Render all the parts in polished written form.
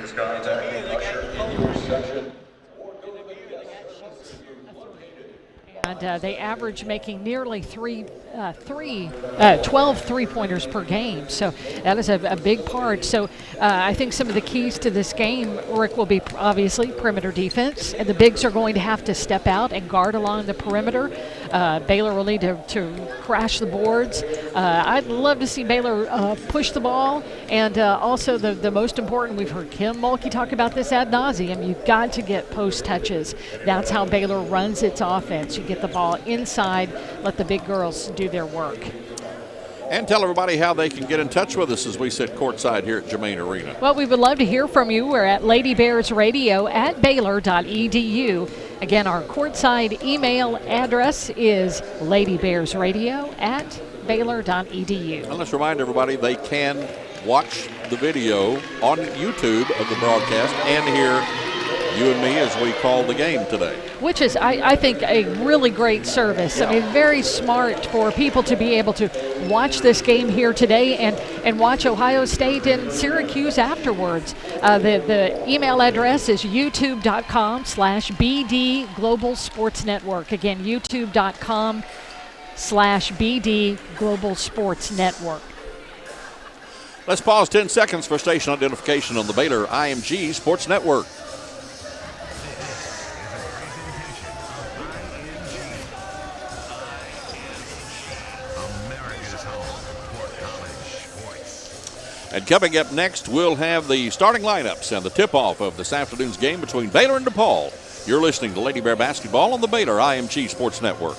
Please contact the usher in your section. And they average making nearly 12 three-pointers per game. So that is a big part. So I think some of the keys to this game, Rick, will be obviously perimeter defense. And the bigs are going to have to step out and guard along the perimeter. Baylor will need to crash the boards. I'd love to see Baylor push the ball. And also the most important, we've heard Kim Mulkey talk about this ad nauseum, you've got to get post touches. That's how Baylor runs its offense. You get the ball inside, let the big girls do their work. And tell everybody how they can get in touch with us as we sit courtside here at Germain Arena. Well, we would love to hear from you. We're at Lady Bears Radio at Baylor.edu. Again, our courtside email address is ladybearsradio at Baylor.edu. And let's remind everybody they can watch the video on YouTube of the broadcast and hear you and me as we call the game today. Which is, I think, a really great service. Yeah. I mean, very smart for people to be able to watch this game here today and watch Ohio State and Syracuse afterwards. The email address is youtube.com/BD Global Sports Network. Again, youtube.com/BD Global Sports Network. Let's pause 10 seconds for station identification on the Baylor IMG Sports Network. And coming up next, we'll have the starting lineups and the tip-off of this afternoon's game between Baylor and DePaul. You're listening to Lady Bear Basketball on the Baylor IMG Sports Network.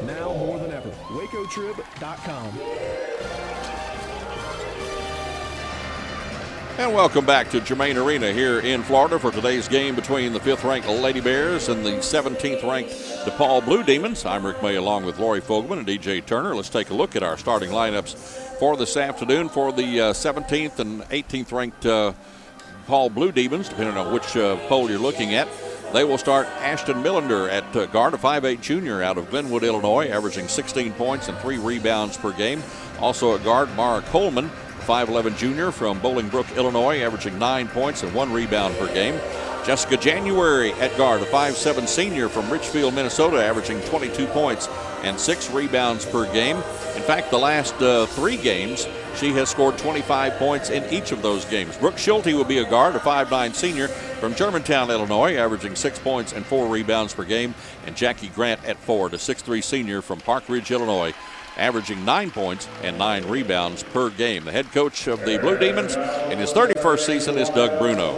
Now more than ever, wacotrib.com. And welcome back to Germain Arena here in Florida for today's game between the 5th-ranked Lady Bears and the 17th-ranked DePaul Blue Demons. I'm Rick May along with Lori Fogelman and DJ Turner. Let's take a look at our starting lineups for this afternoon for the 17th and 18th-ranked DePaul Blue Demons, depending on which poll you're looking at. They will start Ashton Millender at guard, a 5'8 junior out of Glenwood, Illinois, averaging 16 points and 3 rebounds per game. Also at guard, Mara Coleman, a 5'11 junior from Bolingbrook, Illinois, averaging 9 points and 1 rebound per game. Jessica January at guard, a 5'7 senior from Richfield, Minnesota, averaging 22 points and 6 rebounds per game. In fact, the last 3 games, she has scored 25 points in each of those games. Brooke Schulte will be a guard, a 5'9 senior from Germantown, Illinois, averaging 6 points and 4 rebounds per game. And Jackie Grant at forward, a 6'3 senior from Park Ridge, Illinois, averaging 9 points and 9 rebounds per game. The head coach of the Blue Demons in his 31st season is Doug Bruno.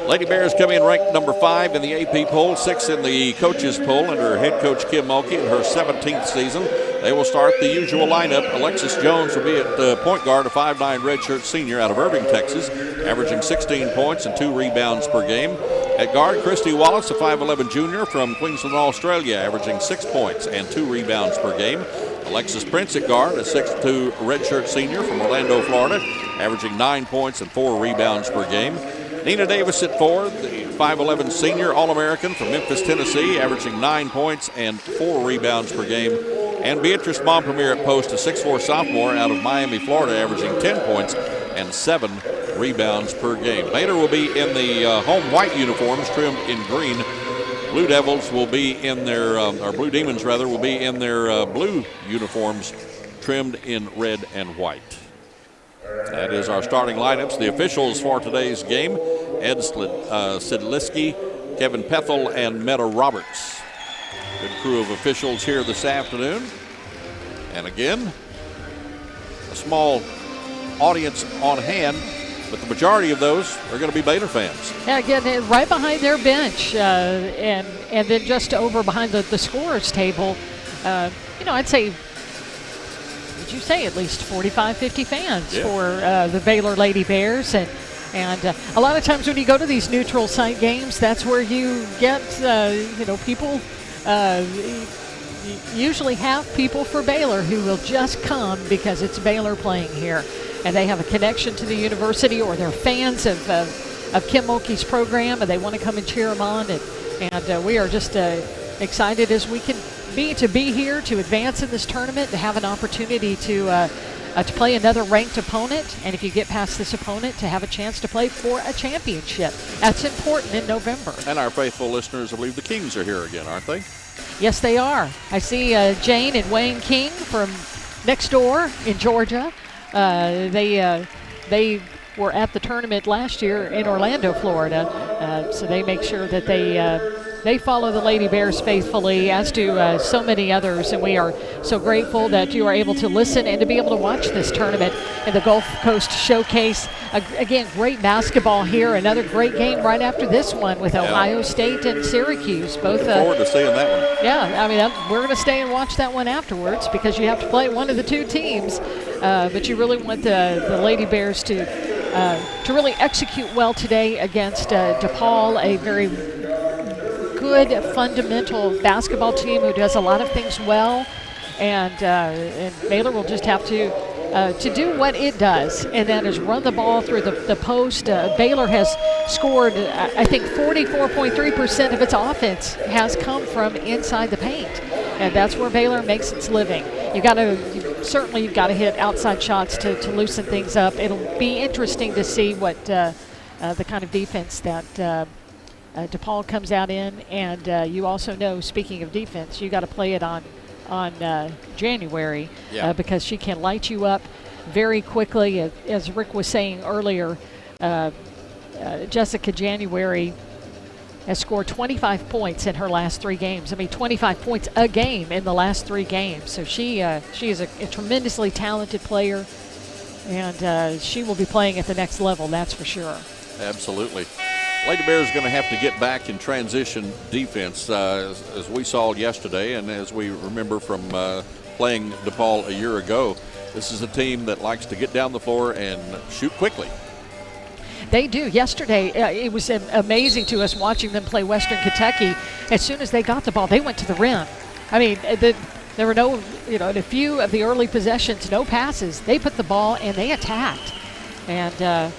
Lady Bears come in ranked number 5 in the AP poll, 6 in the coaches poll under head coach Kim Mulkey in her 17th season. They will start the usual lineup. Alexis Jones will be at point guard, a 5'9" redshirt senior out of Irving, Texas, averaging 16 points and 2 rebounds per game. At guard, Christy Wallace, a 5'11" junior from Queensland, Australia, averaging 6 points and 2 rebounds per game. Alexis Prince at guard, a 6'2" redshirt senior from Orlando, Florida, averaging 9 points and 4 rebounds per game. Nina Davis at 4, the 5'11" senior All-American from Memphis, Tennessee, averaging 9 points and 4 rebounds per game. And Beatrice Montpremier at post, a 6'4" sophomore out of Miami, Florida, averaging 10 points and 7 rebounds per game. Baylor will be in the home white uniforms trimmed in green. Blue Devils will be in their, or Blue Demons rather, will be in their blue uniforms trimmed in red and white. That is our starting lineups. The officials for today's game: Ed Sidliski, Kevin Pethel, and Meta Roberts. Good crew of officials here this afternoon. And again, a small audience on hand, but the majority of those are going to be Baylor fans. Yeah, again, right behind their bench, and then just over behind the scorer's table. I'd say, would you say at least 45, 50 fans for the Baylor Lady Bears. And a lot of times when you go to these neutral site games, that's where you get, people usually have people for Baylor who will just come because it's Baylor playing here. And they have a connection to the university, or they're fans of Kim Mulkey's program, and they want to come and cheer them on. And we are just excited as we can be to be here, to advance in this tournament, to have an opportunity to play another ranked opponent, and if you get past this opponent, to have a chance to play for a championship. That's important in November. And our faithful listeners, I believe the Kings are here again, aren't they? Yes, they are. I see Jane and Wayne King from next door in Georgia. They were at the tournament last year in Orlando, Florida, so they make sure that they follow the Lady Bears faithfully, as do so many others, and we are so grateful that you are able to listen and to be able to watch this tournament in the Gulf Coast Showcase. Again, great basketball here. Another great game right after this one with Ohio State and Syracuse. Both. Look forward to seeing that one. Yeah, I mean, we're going to stay and watch that one afterwards because you have to play one of the two teams, but you really want the Lady Bears to really execute well today against DePaul, a very good fundamental basketball team who does a lot of things well, and Baylor will just have to do what it does, and that is run the ball through the post. Baylor has scored, I think 44.3% of its offense has come from inside the paint, and that's where Baylor makes its living. You've got to hit outside shots to loosen things up. It'll be interesting to see what the kind of defense that DePaul comes out in, and you also know, speaking of defense, you got to play it on January because she can light you up very quickly. As Rick was saying earlier, Jessica January has scored 25 points in her last 3 games. I mean, 25 points a game in the last 3 games. So she is a tremendously talented player, and she will be playing at the next level, that's for sure. Absolutely. Lady Bears are going to have to get back in transition defense, as we saw yesterday, and as we remember from playing DePaul a year ago. This is a team that likes to get down the floor and shoot quickly. They do. Yesterday, it was amazing to us watching them play Western Kentucky. As soon as they got the ball, they went to the rim. I mean, there were no, in a few of the early possessions, no passes. They put the ball and they attacked. And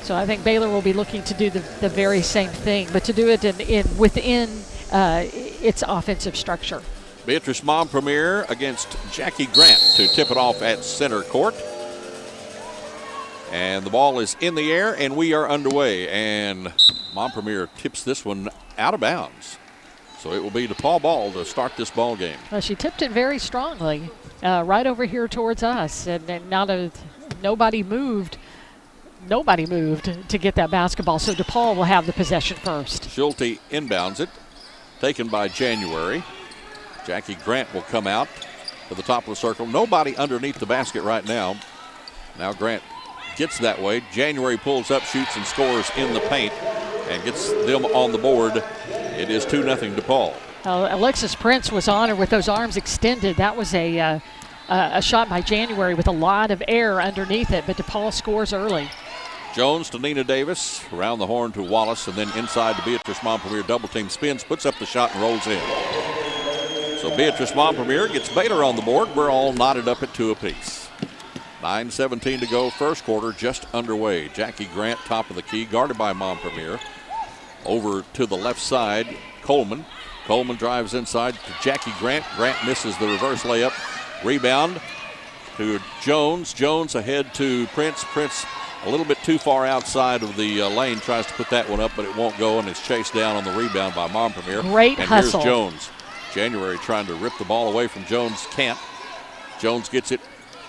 so I think Baylor will be looking to do the very same thing, but to do it within its offensive structure. Beatrice Montpremier against Jackie Grant to tip it off at center court. And the ball is in the air, and we are underway. And Montpremier tips this one out of bounds. So it will be DePaul ball to start this ball game. Well, she tipped it very strongly right over here towards us, and nobody moved. Nobody moved to get that basketball, so DePaul will have the possession first. Schulte inbounds it, taken by January. Jackie Grant will come out to the top of the circle. Nobody underneath the basket right now. Now Grant gets that way. January pulls up, shoots, and scores in the paint and gets them on the board. It is 2-0 DePaul. Alexis Prince was on her with those arms extended. That was a shot by January with a lot of air underneath it, but DePaul scores early. Jones to Nina Davis, around the horn to Wallace, and then inside to Beatrice Montpremier. Double team spins, puts up the shot, and rolls in. So Beatrice Montpremier gets Baylor on the board. We're all knotted up at 2 apiece. 9:17 to go, first quarter just underway. Jackie Grant, top of the key, guarded by Montpremier. Over to the left side, Coleman. Coleman drives inside to Jackie Grant. Grant misses the reverse layup. Rebound to Jones. Jones ahead to Prince. Prince a little bit too far outside of the lane. Tries to put that one up, but it won't go, and is chased down on the rebound by Montpremier. Great and hustle. Here's Jones. January trying to rip the ball away from Jones. Can't. Jones gets it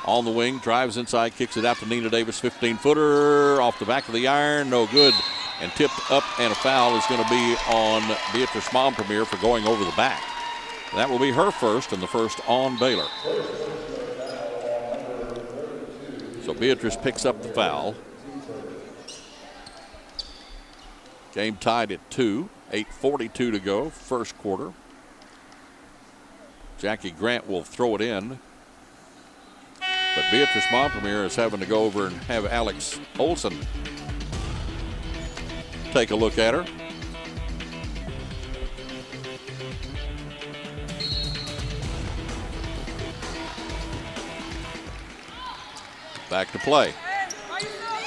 on the wing, drives inside, kicks it out to Nina Davis. 15-footer off the back of the iron. No good. And tipped up, and a foul is going to be on Beatrice Montpremier for going over the back. That will be her first, and the first on Baylor. So Beatrice picks up the foul. Game tied at 2. 8:42 to go, first quarter. Jackie Grant will throw it in. But Beatrice Montpremier is having to go over and have Alex Olson take a look at her. Back to play.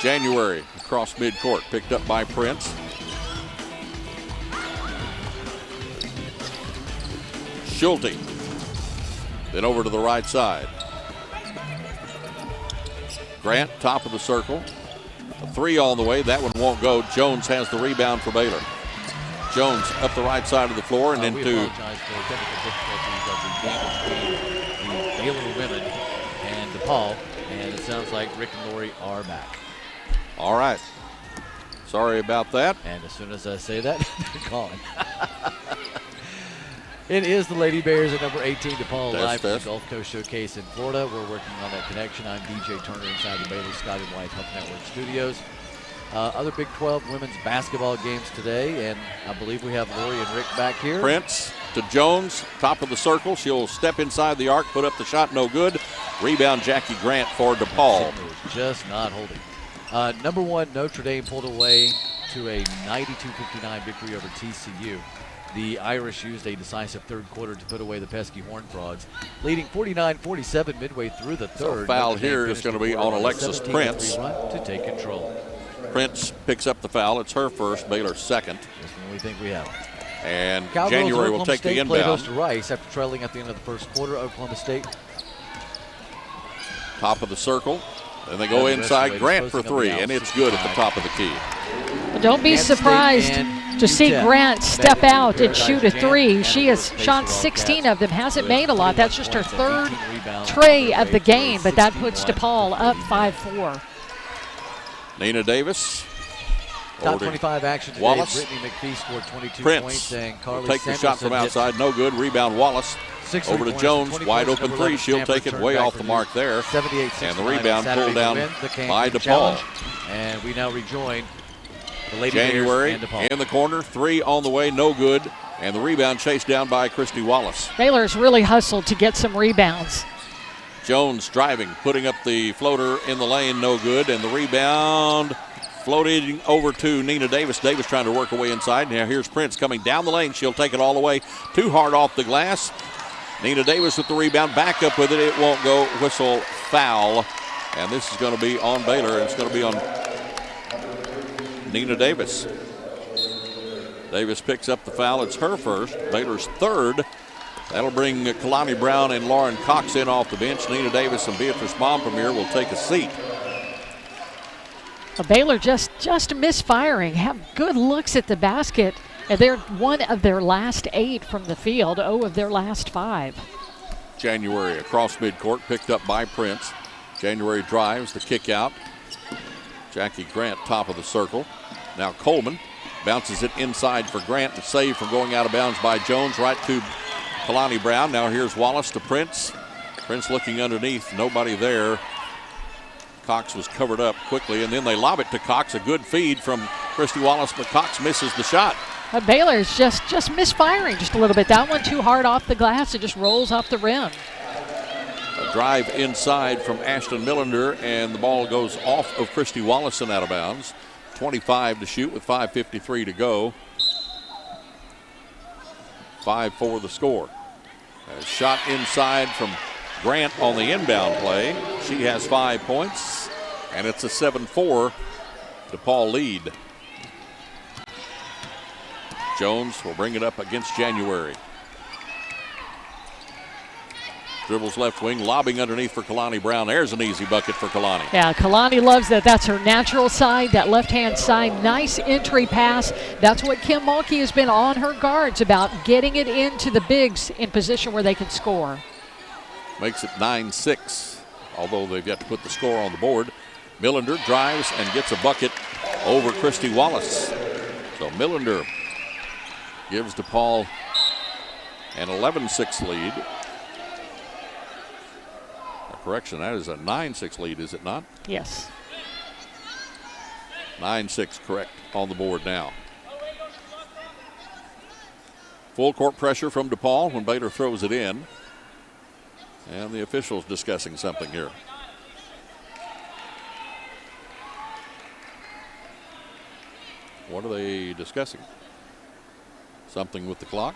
January across midcourt, picked up by Prince. Schulte. Then over to the right side. Grant, top of the circle. A 3 on the way. That one won't go. Jones has the rebound for Baylor. Jones up the right side of the floor and into. We apologize for technical difficulties of the game between the Baylor women and DePaul. And it sounds like Rick and Lori are back. All right. Sorry about that. And as soon as I say that, they're calling. It is the Lady Bears at number 18, DePaul, live from the Gulf Coast Showcase in Florida. We're working on that connection. I'm DJ Turner inside the Baylor Scott and White Health Network studios. Other Big 12 women's basketball games today, and I believe we have Lori and Rick back here. Prince to Jones, top of the circle. She'll step inside the arc, put up the shot, no good. Rebound Jackie Grant for DePaul. Just not holding. Number 1, Notre Dame pulled away to a 92-59 victory over TCU. The Irish used a decisive third quarter to put away the pesky Horned Frogs, leading 49-47 midway through the third. So foul here is going to be on Alexis Prince to take control. Prince picks up the foul. It's her first, Baylor's second. Just when we think we have it. And Cowgirls January will take State the inbound. host to Rice after trailing at the end of the first quarter. Oklahoma State. Top of the circle. And they go inside. Grant for 3, and it's good at the top of the key. Well, don't be surprised to see Grant step out and shoot a 3. She has shot 16 of them, hasn't made a lot. That's just her third tray of the game, but that puts DePaul up 5-4. Nina Davis. Top 25 action today. Wallace. Brittany McPhee scored 22 Prince points, and Carly will take the shot from Samuelson outside. No good. Rebound Wallace. Over to Jones. Wide open 3. She'll take it way off the mark there. 78-69 and the rebound pulled down by DePaul. Challenge. And we now rejoin the Lady January Bears and DePaul. in the corner. 3 on the way. No good. And the rebound chased down by Christy Wallace. Baylor's really hustled to get some rebounds. Jones driving, putting up the floater in the lane. No good. And the rebound floating over to Nina Davis. Davis trying to work her way inside. Now here's Prince coming down the lane. She'll take it all the way. Too hard off the glass. Nina Davis with the rebound. Back up with it. It won't go. Whistle foul. And this is going to be on Baylor. It's going to be on Nina Davis. Davis picks up the foul. It's her first. Baylor's third. That'll bring Kalani Brown and Lauren Cox in off the bench. Nina Davis and Beatrice Montpremier will take a seat. Baylor just misfiring, have good looks at the basket. And they're one of their last 8 from the field, 0 of their last 5. January across midcourt, picked up by Prince. January drives the kick out. Jackie Grant, top of the circle. Now Coleman bounces it inside for Grant. The save from going out of bounds by Jones, right to Kalani Brown. Now here's Wallace to Prince. Prince looking underneath, nobody there. Cox was covered up quickly, and then they lob it to Cox. A good feed from Christy Wallace, but Cox misses the shot. Baylor's just misfiring just a little bit. That one too hard off the glass. It just rolls off the rim. A drive inside from Ashton Millender, and the ball goes off of Christy Wallace and out of bounds. 25 to shoot with 5:53 to go. 5-4 the score. A shot inside from Grant on the inbound play. She has 5 points, and it's a 7-4 DePaul lead. Jones will bring it up against January. Dribbles left wing, lobbing underneath for Kalani Brown. There's an easy bucket for Kalani. Yeah, Kalani loves that. That's her natural side, that left-hand side. Nice entry pass. That's what Kim Mulkey has been on her guards about, getting it into the bigs in position where they can score. Makes it 9-6, although they've got to put the score on the board. Millender drives and gets a bucket over Christy Wallace. So Millender gives DePaul an 11-6 lead. Correction, that is a 9-6 lead, is it not? Yes. 9-6 correct on the board now. Full court pressure from DePaul when Baylor throws it in. And the officials discussing something here. What are they discussing? Something with the clock?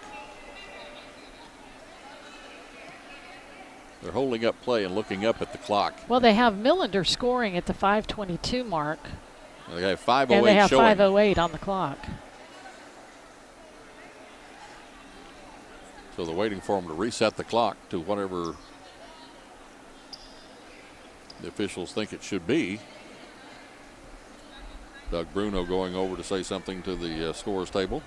They're holding up play and looking up at the clock. Well, they have Millender scoring at the 5:22 mark. They have 5:08 and they have showing. 5:08 on the clock. So they're waiting for them to reset the clock to whatever the officials think it should be. Doug Bruno going over to say something to the scores table.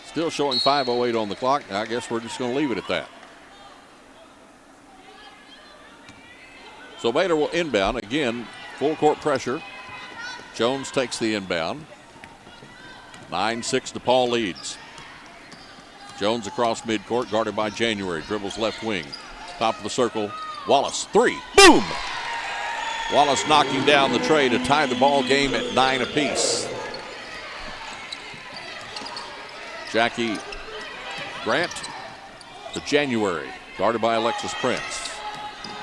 Still showing 5:08 on the clock. I guess we're just going to leave it at that. So Baylor will inbound. Again, full court pressure. Jones takes the inbound. 9-6 DePaul leads. Jones across midcourt, guarded by January. Dribbles left wing. Top of the circle. Wallace, 3. Boom! Wallace knocking down the tray to tie the ball game at 9 apiece. Jackie Grant to January, guarded by Alexis Prince.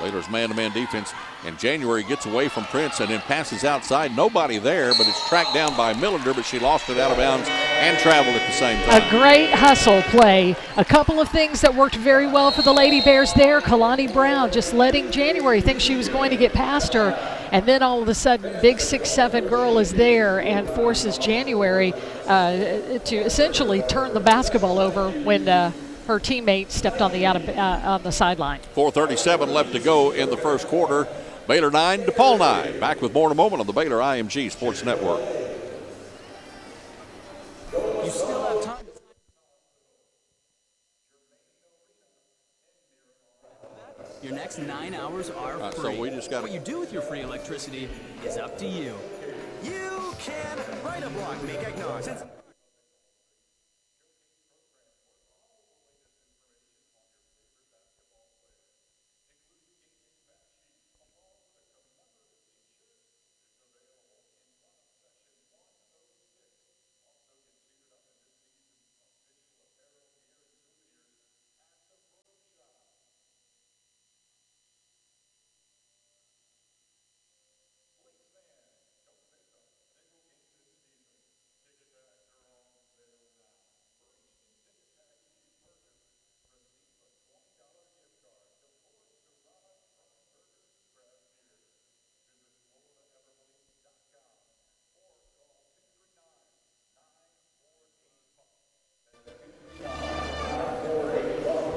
Baylor's man-to-man defense, and January gets away from Prince and then passes outside. Nobody there, but it's tracked down by Millender, but she lost it out of bounds and traveled at the same time. A great hustle play. A couple of things that worked very well for the Lady Bears there. Kalani Brown just letting January think she was going to get past her, and then all of a sudden, big 6'7" girl is there and forces January to essentially turn the basketball over when her teammate stepped on the sideline. 4:37 left to go in the first quarter. Baylor 9, DePaul 9. Back with more in a moment on the Baylor IMG Sports Network. You still have time. Your next 9 hours are free. So we just got what you do with your free electricity is up to you. You can write a blog, make eggnog.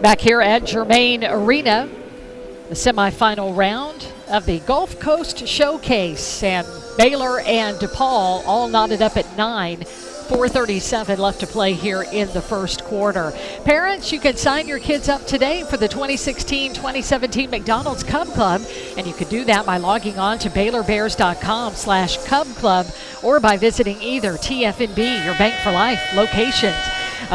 Back here at Germain Arena, the semifinal round of the Gulf Coast Showcase, and Baylor and DePaul all knotted up at 9. 4:37 left to play here in the first quarter. Parents, you can sign your kids up today for the 2016-2017 McDonald's Cub Club, and you can do that by logging on to BaylorBears.com/Cub Club or by visiting either TFNB, your Bank for Life, locations.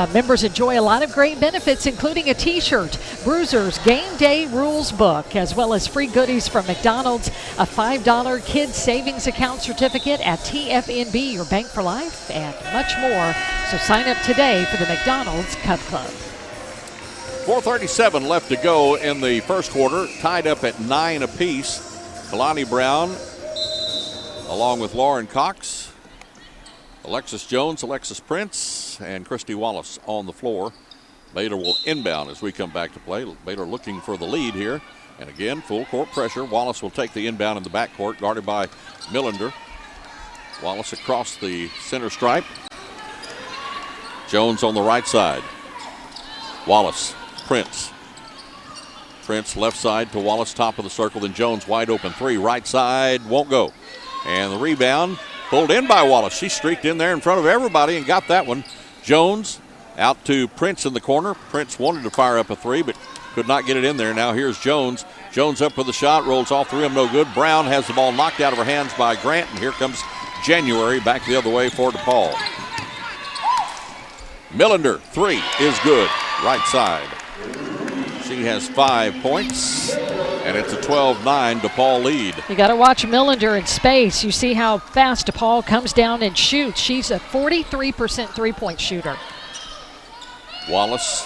Members enjoy a lot of great benefits, including a t-shirt, Bruiser's Game Day Rules book, as well as free goodies from McDonald's, a $5 kids savings account certificate at TFNB, your bank for life, and much more. So sign up today for the McDonald's Cup Club. 4:37 left to go in the first quarter, tied up at 9 apiece. Kalani Brown, along with Lauren Cox, Alexis Jones, Alexis Prince, and Christy Wallace on the floor. Baylor will inbound as we come back to play. Baylor looking for the lead here. And again, full court pressure. Wallace will take the inbound in the backcourt, guarded by Millender. Wallace across the center stripe. Jones on the right side. Wallace, Prince. Prince left side to Wallace, top of the circle. Then Jones wide open three, right side, won't go. And the rebound pulled in by Wallace. She streaked in there in front of everybody and got that one. Jones out to Prince in the corner. Prince wanted to fire up a three, but could not get it in there. Now here's Jones. Jones up with the shot, rolls off the rim, no good. Brown has the ball knocked out of her hands by Grant, and here comes January back the other way for DePaul. Millender, three is good, right side. She has 5 points, and it's a 12-9 DePaul lead. You got to watch Millender in space. You see how fast DePaul comes down and shoots. She's a 43% three-point shooter. Wallace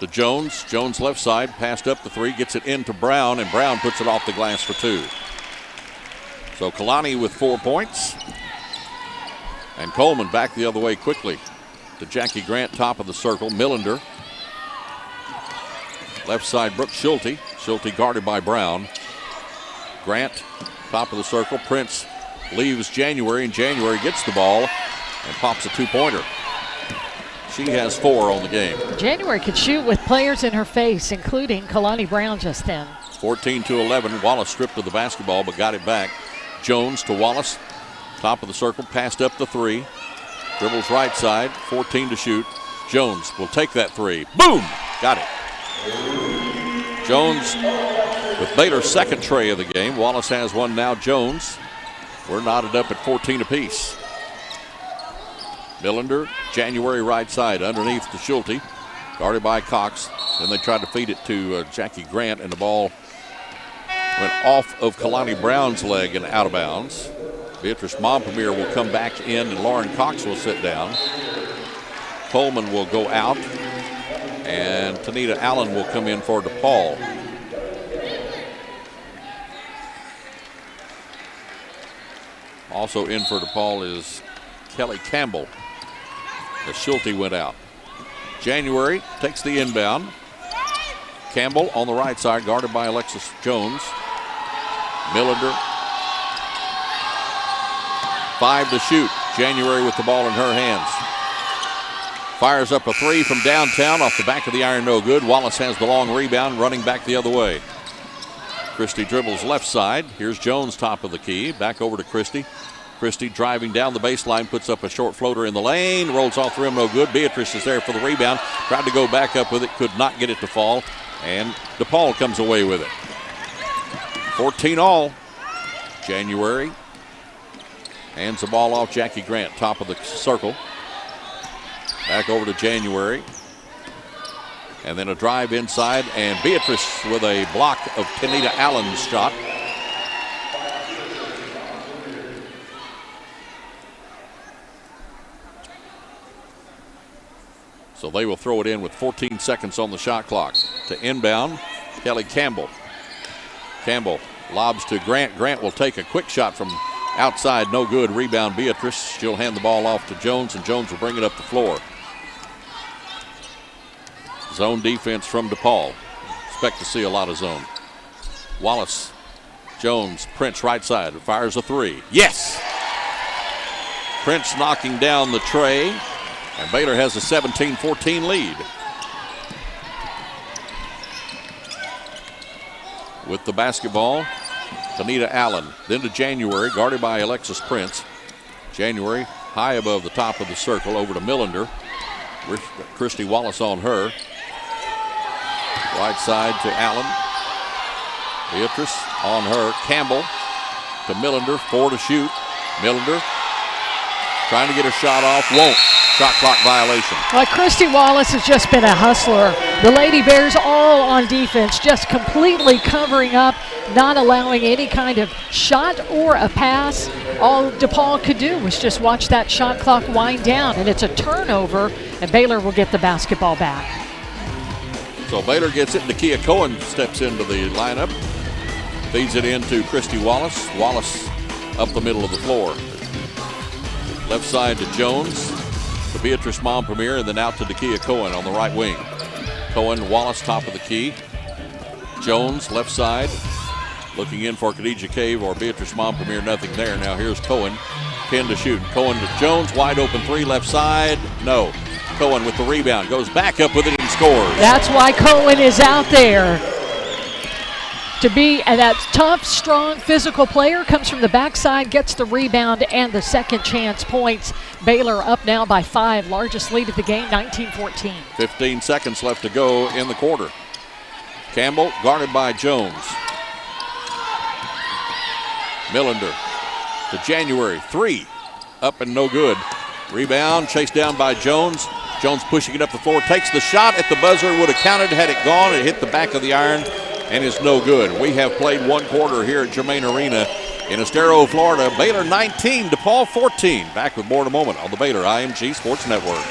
to Jones. Jones left side, passed up the three, gets it into Brown, and Brown puts it off the glass for two. So Kalani with 4 points. And Coleman back the other way quickly to Jackie Grant, top of the circle. Millender. Left side, Brooke Schulte. Schulte guarded by Brown. Grant, top of the circle. Prince leaves January, and January gets the ball and pops a two-pointer. She has 4 on the game. January could shoot with players in her face, including Kalani Brown just then. 14-11. Wallace stripped of the basketball, but got it back. Jones to Wallace. Top of the circle, passed up the three. Dribbles right side, 14 to shoot. Jones will take that three. Boom! Got it. Jones with Baylor's second tray of the game. Wallace has one now. Jones. We're knotted up at 14 apiece. Millender, January right side, underneath to Schulte. Guarded by Cox. Then they tried to feed it to Jackie Grant, and the ball went off of Kalani Brown's leg and out of bounds. Beatrice Montpelier will come back in, and Lauren Cox will sit down. Coleman will go out, and Tanita Allen will come in for DePaul. Also in for DePaul is Kelly Campbell, as Schulte went out. January takes the inbound. Campbell on the right side, guarded by Alexis Jones. Millender. 5 to shoot. January with the ball in her hands. Fires up a three from downtown off the back of the iron, no good. Wallace has the long rebound, running back the other way. Christie dribbles left side. Here's Jones, top of the key. Back over to Christie. Christie driving down the baseline, puts up a short floater in the lane, rolls off the rim, no good. Beatrice is there for the rebound. Tried to go back up with it, could not get it to fall. And DePaul comes away with it. 14 all. January hands the ball off. Jackie Grant, top of the circle. Back over to January. And then a drive inside, and Beatrice with a block of Tanita Allen's shot. So they will throw it in with 14 seconds on the shot clock. To inbound, Kelly Campbell. Campbell lobs to Grant. Grant will take a quick shot from outside, no good. Rebound Beatrice. She'll hand the ball off to Jones, and Jones will bring it up the floor. Zone defense from DePaul. Expect to see a lot of zone. Wallace, Jones, Prince right side, fires a three. Yes! Prince knocking down the tray, and Baylor has a 17-14 lead. With the basketball, Tanita Allen, then to January, guarded by Alexis Prince. January high above the top of the circle, over to Millender. Christy Wallace on her. Right side to Allen. Beatrice on her. Campbell to Millender, 4 to shoot. Millender Trying to get a shot off, won't. Shot clock violation. Well, Christy Wallace has just been a hustler. The Lady Bears all on defense, just completely covering up, not allowing any kind of shot or a pass. All DePaul could do was just watch that shot clock wind down, and it's a turnover, and Baylor will get the basketball back. So Baylor gets it. Nakia Cohen steps into the lineup, feeds it into Christy Wallace. Wallace up the middle of the floor. Left side to Jones, to Beatrice Montpremier, and then out to Nakia Cohen on the right wing. Cohen, Wallace, top of the key. Jones, left side, looking in for Khadijah Cave or Beatrice Montpremier, nothing there. Now here's Cohen, pin to shoot. Cohen to Jones, wide open three, left side, no. Cohen with the rebound, goes back up with it and scores. That's why Cohen is out there. To be that tough, strong, physical player, comes from the backside, gets the rebound and the second chance points. Baylor up now by 5, largest lead of the game, 19-14. 15 seconds left to go in the quarter. Campbell guarded by Jones. Millender to January, 3, up and no good. Rebound, chased down by Jones. Jones pushing it up the floor, takes the shot at the buzzer, would have counted had it gone. It hit the back of the iron and is no good. We have played one quarter here at Germain Arena in Estero, Florida. Baylor 19, DePaul 14. Back with more in a moment on the Baylor IMG Sports Network.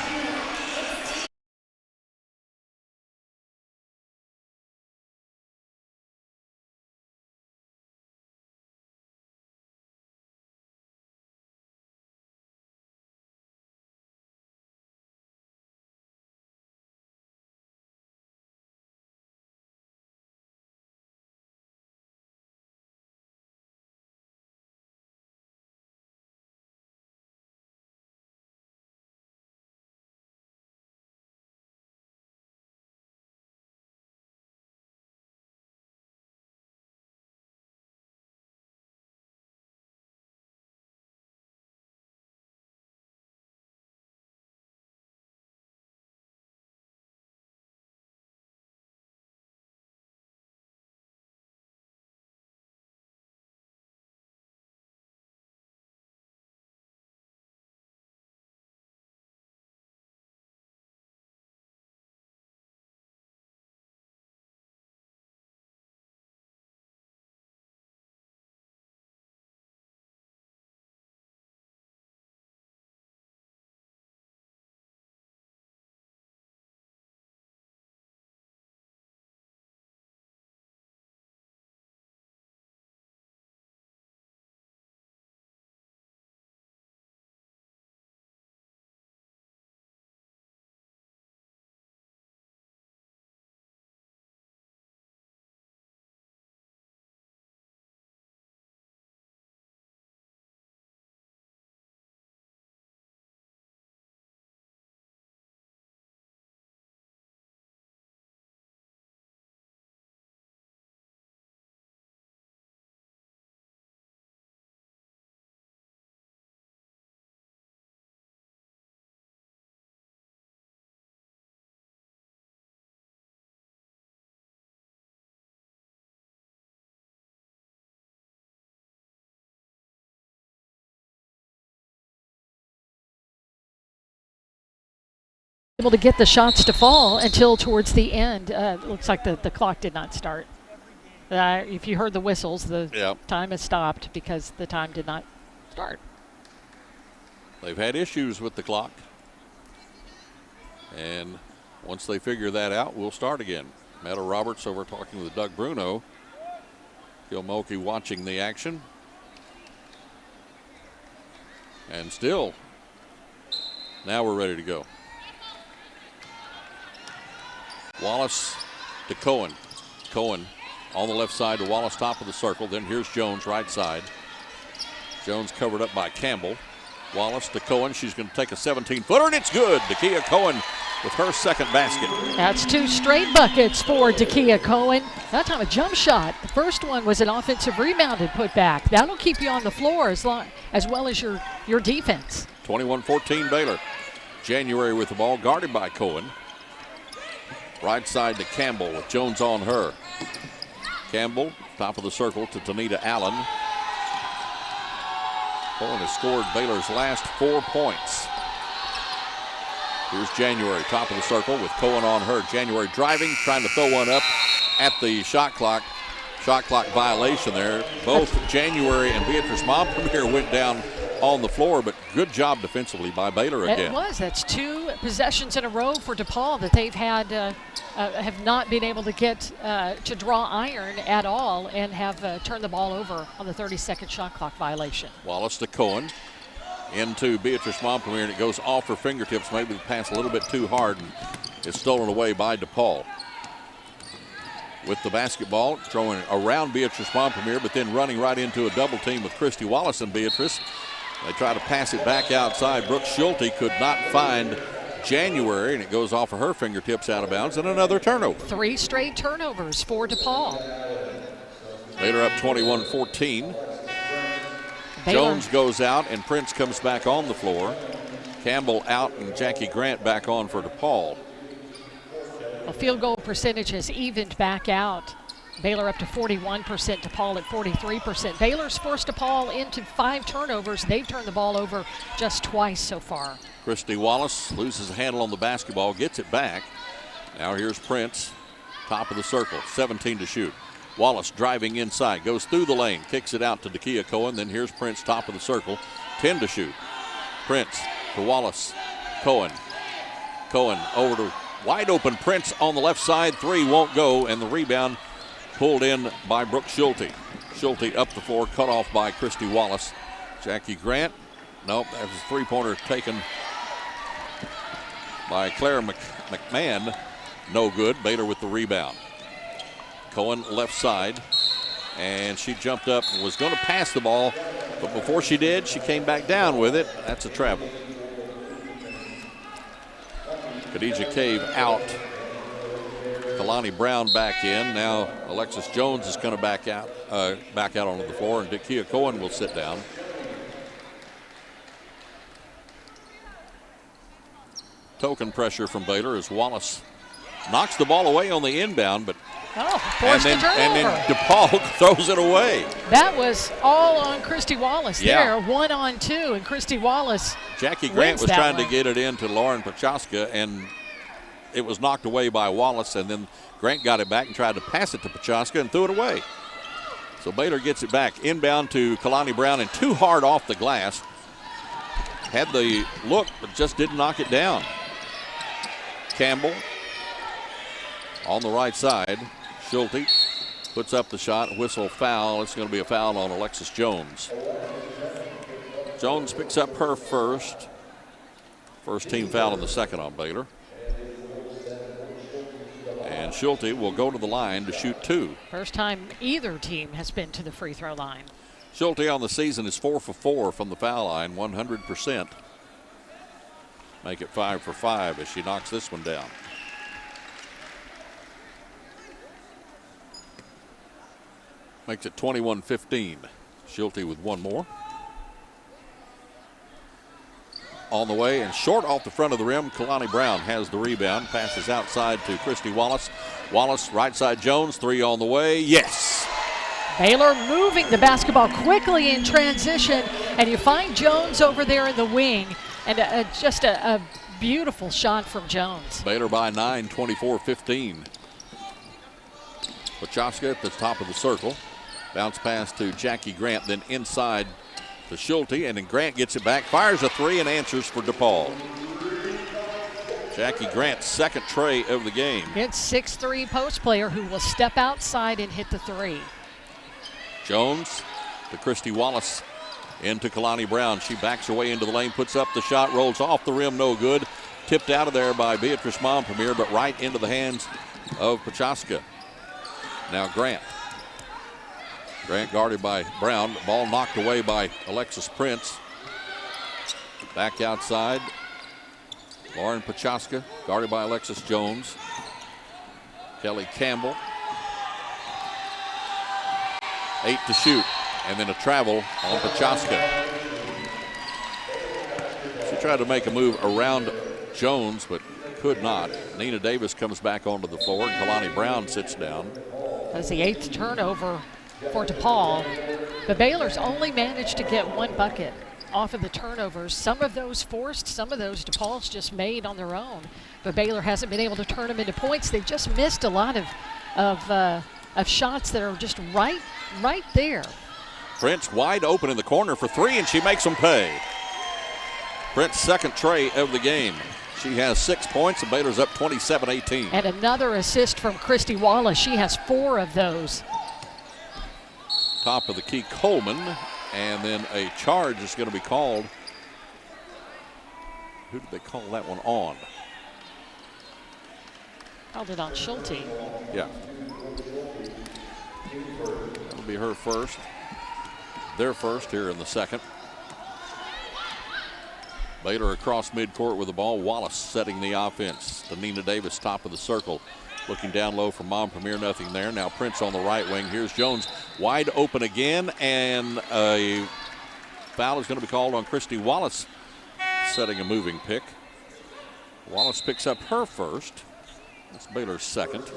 Able to get the shots to fall until towards the end. Looks like the clock did not start. If you heard the whistles, the time has stopped because the time did not start. They've had issues with the clock. And once they figure that out, we'll start again. Meta Roberts over talking with Doug Bruno. Gil Mulkey watching the action. And still, now we're ready to go. Wallace to Cohen. Cohen on the left side to Wallace, top of the circle. Then here's Jones, right side. Jones covered up by Campbell. Wallace to Cohen. She's going to take a 17-footer, and it's good. Nakia Cohen with her second basket. That's 2 straight buckets for Nakia Cohen. That time a jump shot. The first one was an offensive rebound and put back. That'll keep you on the floor as well as your defense. 21-14 Baylor. January with the ball, guarded by Cohen. Right side to Campbell with Jones on her. Campbell, top of the circle to Tanita Allen. Cohen has scored Baylor's last 4 points. Here's January, top of the circle with Cohen on her. January driving, trying to throw one up at the shot clock. Shot clock violation there. Both January and Beatrice Montpelier went down on the floor, but good job defensively by Baylor again. It was. That's 2 possessions in a row for DePaul that they've had, have not been able to get to draw iron at all and have turned the ball over on the 30-second shot clock violation. Wallace to Cohen. Into Beatrice Montpelier, and it goes off her fingertips. Maybe the pass a little bit too hard, and it's stolen away by DePaul. With the basketball, throwing around Beatrice Montpelier, but then running right into a double team with Christy Wallace and Beatrice. They try to pass it back outside. Brooke Schulte could not find January, and it goes off of her fingertips out of bounds, and another turnover. 3 straight turnovers for DePaul. Baylor up 21-14. Jones goes out, and Prince comes back on the floor. Campbell out, and Jackie Grant back on for DePaul. Well, field goal percentage has evened back out. Baylor up to 41%, DePaul at 43%. Baylor's forced DePaul into 5 turnovers. They've turned the ball over just twice so far. Christy Wallace loses a handle on the basketball, gets it back. Now here's Prince, top of the circle, 17 to shoot. Wallace driving inside, goes through the lane, kicks it out to Dakia Cohen. Then here's Prince, top of the circle, 10 to shoot. Prince to Wallace, Cohen. Cohen over to wide open Prince on the left side. 3 won't go, and the rebound pulled in by Brooke Schulte. Schulte up the floor, cut off by Christy Wallace. Jackie Grant, nope, that was a 3-pointer taken by Claire McMahon. No good. Baylor with the rebound. Cohen left side, and she jumped up and was going to pass the ball, but before she did, she came back down with it. That's a travel. Khadijah Cave out. Kalani Brown back in. Now Alexis Jones is going to back out onto the floor, and Dakia Cohen will sit down. Token pressure from Baylor as Wallace knocks the ball away on the inbound, but forced the turnover. And then DePaul throws it away. That was all on Christy Wallace there, 1-on-2, and Christy Wallace. Jackie Grant was trying to get it into Lauren Pachaska, and it was knocked away by Wallace, and then Grant got it back and tried to pass it to Pachaska and threw it away. So Baylor gets it back. Inbound to Kalani Brown, and too hard off the glass. Had the look, but just didn't knock it down. Campbell on the right side. Schulte puts up the shot, whistle foul. It's going to be a foul on Alexis Jones. Jones picks up her first. First team foul in the second on Baylor. And Schulte will go to the line to shoot 2. First time either team has been to the free throw line. Schulte on the season is 4 for 4 from the foul line, 100%. Make it 5 for 5 as she knocks this one down. Makes it 21-15. Schulte with one more. On the way and short off the front of the rim. Kalani Brown has the rebound. Passes outside to Christy Wallace. Wallace right side Jones. 3 on the way. Yes. Baylor moving the basketball quickly in transition. And you find Jones over there in the wing. And just a beautiful shot from Jones. Baylor by 9, 24-15. Pachaska at the top of the circle. Bounce pass to Jackie Grant, then inside to Schulte, and then Grant gets it back, fires a 3 and answers for DePaul. Jackie Grant's second tray of the game. It's 6'3" post player who will step outside and hit the 3. Jones to Christy Wallace, into Kalani Brown. She backs her way into the lane, puts up the shot, rolls off the rim, no good. Tipped out of there by Beatrice Montpelier, but right into the hands of Pachaska. Now Grant. Grant guarded by Brown. Ball knocked away by Alexis Prince. Back outside. Lauren Pachaska guarded by Alexis Jones. Kelly Campbell. 8 to shoot. And then a travel on Pachaska. She tried to make a move around Jones, but could not. Nina Davis comes back onto the floor, and Kalani Brown sits down. That's the 8th turnover for DePaul. But Baylor's only managed to get 1 bucket. off of the turnovers. Some of those forced, some of those DePaul's just made on their own. But Baylor hasn't been able to turn them into points. They've just missed a lot of shots that are just right there. Prince wide open in the corner for three, and she makes them pay. Prince's second tray of the game. She has 6 points, and Baylor's up 27-18. And another assist from Christy Wallace. She has 4 of those. Top of the key, Coleman, and then a charge is going to be called. Who did they call that one on? Called it on Schulte. Yeah. That'll be her first. Their first here in the second. Baylor across midcourt with the ball. Wallace setting the offense. To Nina Davis, top of the circle. Looking down low for Montpelier, nothing there. Now Prince on the right wing. Here's Jones wide open again, and a foul is going to be called on Christy Wallace, setting a moving pick. Wallace picks up her first. That's Baylor's second.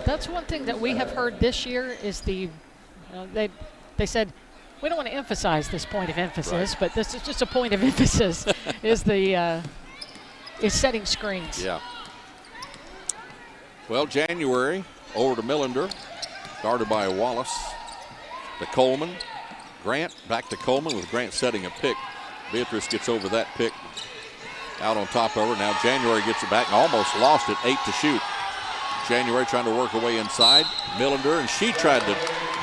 That's one thing that we have heard this year is they said, we don't want to emphasize this point of emphasis, right, but this is just a point of emphasis, is setting screens. Yeah. Well, January over to Millender, guarded by Wallace. To Coleman. Grant back to Coleman with Grant setting a pick. Beatrice gets over that pick out on top of her. Now January gets it back and almost lost it, 8 to shoot. January trying to work her way inside. Millender, and she tried to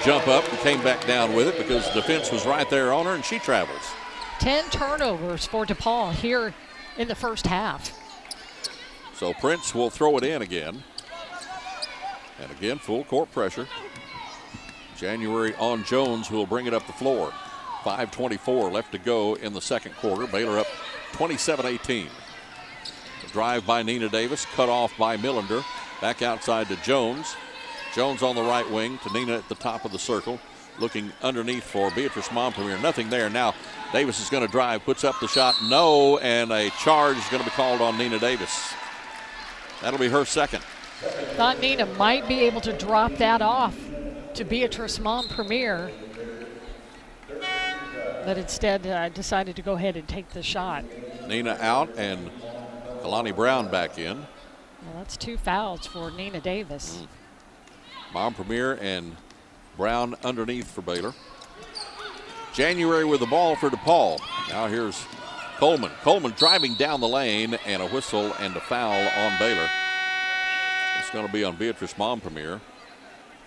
jump up and came back down with it because the defense was right there on her, and she travels. 10 turnovers for DePaul here in the first half. So Prince will throw it in again. And again, full court pressure. January on Jones, who will bring it up the floor. 5:24 left to go in the second quarter. Baylor up 27-18. Drive by Nina Davis, cut off by Millender. Back outside to Jones. Jones on the right wing to Nina at the top of the circle. Looking underneath for Beatrice Montpelier. Nothing there. Now Davis is going to drive, puts up the shot. No, and a charge is going to be called on Nina Davis. That'll be her second. Thought Nina might be able to drop that off to Beatrice Montpelier, but instead decided to go ahead and take the shot. Nina out and Kalani Brown back in. Well, that's 2 fouls for Nina Davis. Montpelier and Brown underneath for Baylor. January with the ball for DePaul. Now here's Coleman. Coleman driving down the lane, and a whistle and a foul on Baylor. It's going to be on Beatrice Montpelier.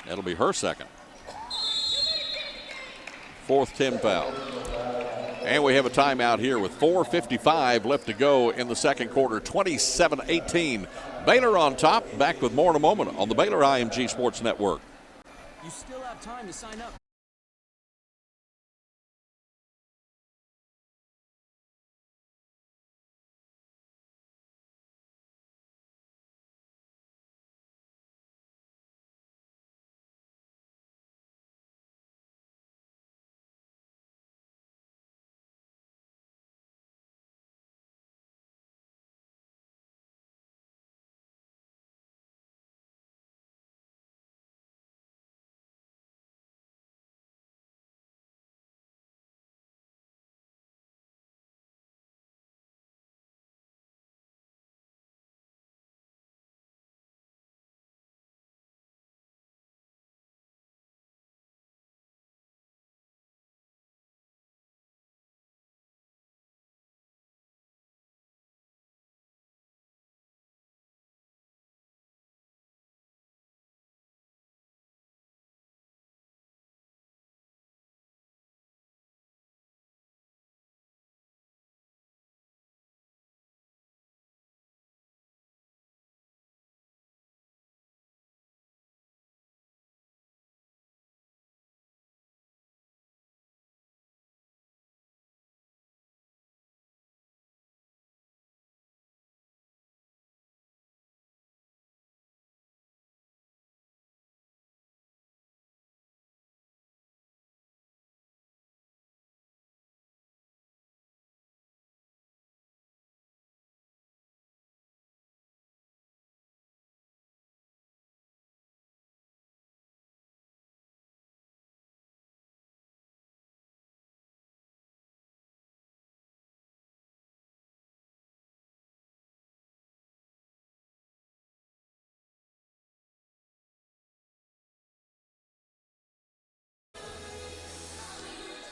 That'll be her second. 4th 10 foul. And we have a timeout here with 4:55 left to go in the second quarter. 27-18. Baylor on top. Back with more in a moment on the Baylor IMG Sports Network. You still have time to sign up.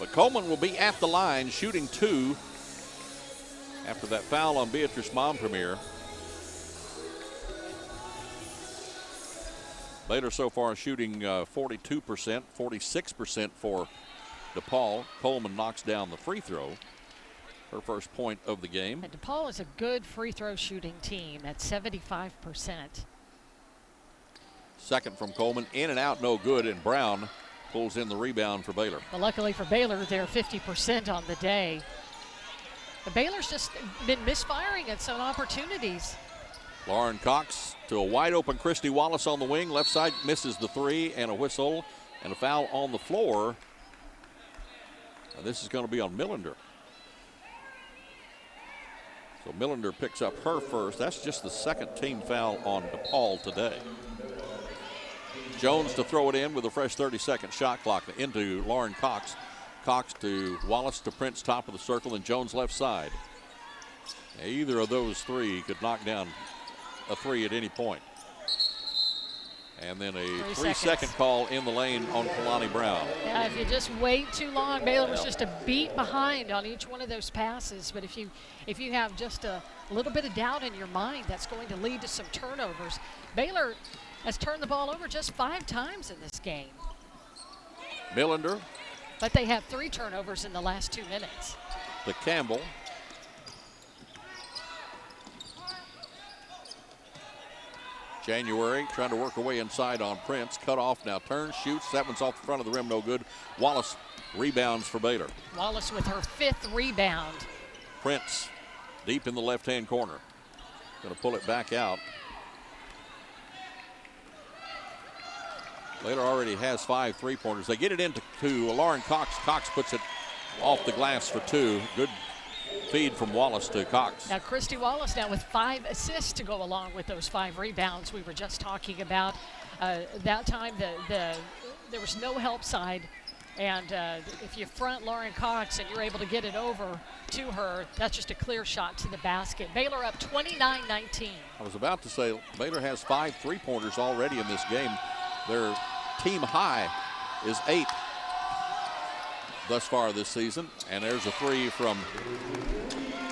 But Coleman will be at the line shooting 2 after that foul on Beatrice Montpremier. Baylor so far shooting 42%, 46% for DePaul. Coleman knocks down the free throw. Her first point of the game. And DePaul is a good free throw shooting team at 75%. Second from Coleman, in and out, no good, and Brown pulls in the rebound for Baylor. Well, luckily for Baylor, they're 50% on the day. But Baylor's just been misfiring at some opportunities. Lauren Cox to a wide open Christy Wallace on the wing. Left side misses the 3, and a whistle and a foul on the floor. And this is going to be on Millender. So Millender picks up her first. That's just the second team foul on DePaul today. Jones to throw it in with a fresh 30-second shot clock into Lauren Cox. Cox to Wallace to Prince, top of the circle, and Jones left side. Either of those three could knock down a 3 at any point. And then a 3-second call in the lane on Kalani Brown. Yeah, if you just wait too long, Baylor was just a beat behind on each one of those passes. But if you have just a little bit of doubt in your mind, that's going to lead to some turnovers. Baylor has turned the ball over just 5 times in this game. Millender. But they have 3 turnovers in the last 2 minutes. To Campbell. January trying to work her way inside on Prince. Cut off now, turns, shoots. That one's off the front of the rim, no good. Wallace rebounds for Baylor. Wallace with her 5th rebound. Prince deep in the left-hand corner. Going to pull it back out. Baylor already has 5 3-pointers. They get it into Lauren Cox. Cox puts it off the glass for 2. Good feed from Wallace to Cox. Now Christy Wallace now with 5 assists to go along with those 5 rebounds we were just talking about. That time there was no help side, and if you front Lauren Cox and you're able to get it over to her, that's just a clear shot to the basket. Baylor up 29-19. I was about to say Baylor has 5 3-pointers already in this game. Their team high is 8 thus far this season, and there's a 3 from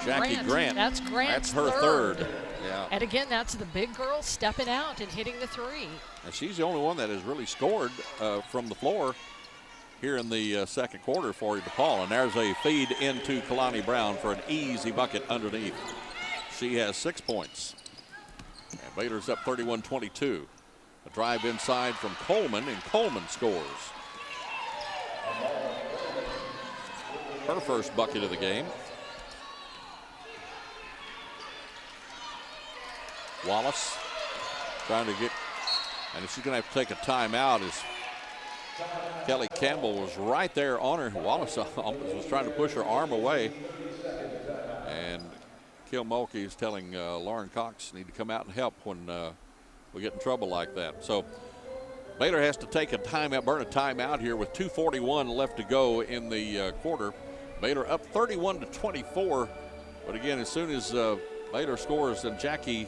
Jackie Grant. That's Grant's her third. Yeah. And again, that's the big girl stepping out and hitting the 3. And she's the only one that has really scored from the floor here in the second quarter for DePaul. And there's a feed into Kalani Brown for an easy bucket underneath. She has 6 points. And Baylor's up 31-22. A drive inside from Coleman, and Coleman scores. Her first bucket of the game. Wallace trying to get, and she's going to have to take a timeout as Kelly Campbell was right there on her. Wallace was trying to push her arm away. And Kim Mulkey is telling Lauren Cox need to come out and help when we get in trouble like that. So Baylor has to take a timeout, burn a timeout here with 2:41 left to go in the quarter. Baylor up 31-24. But again, as soon as Baylor scores, and Jackie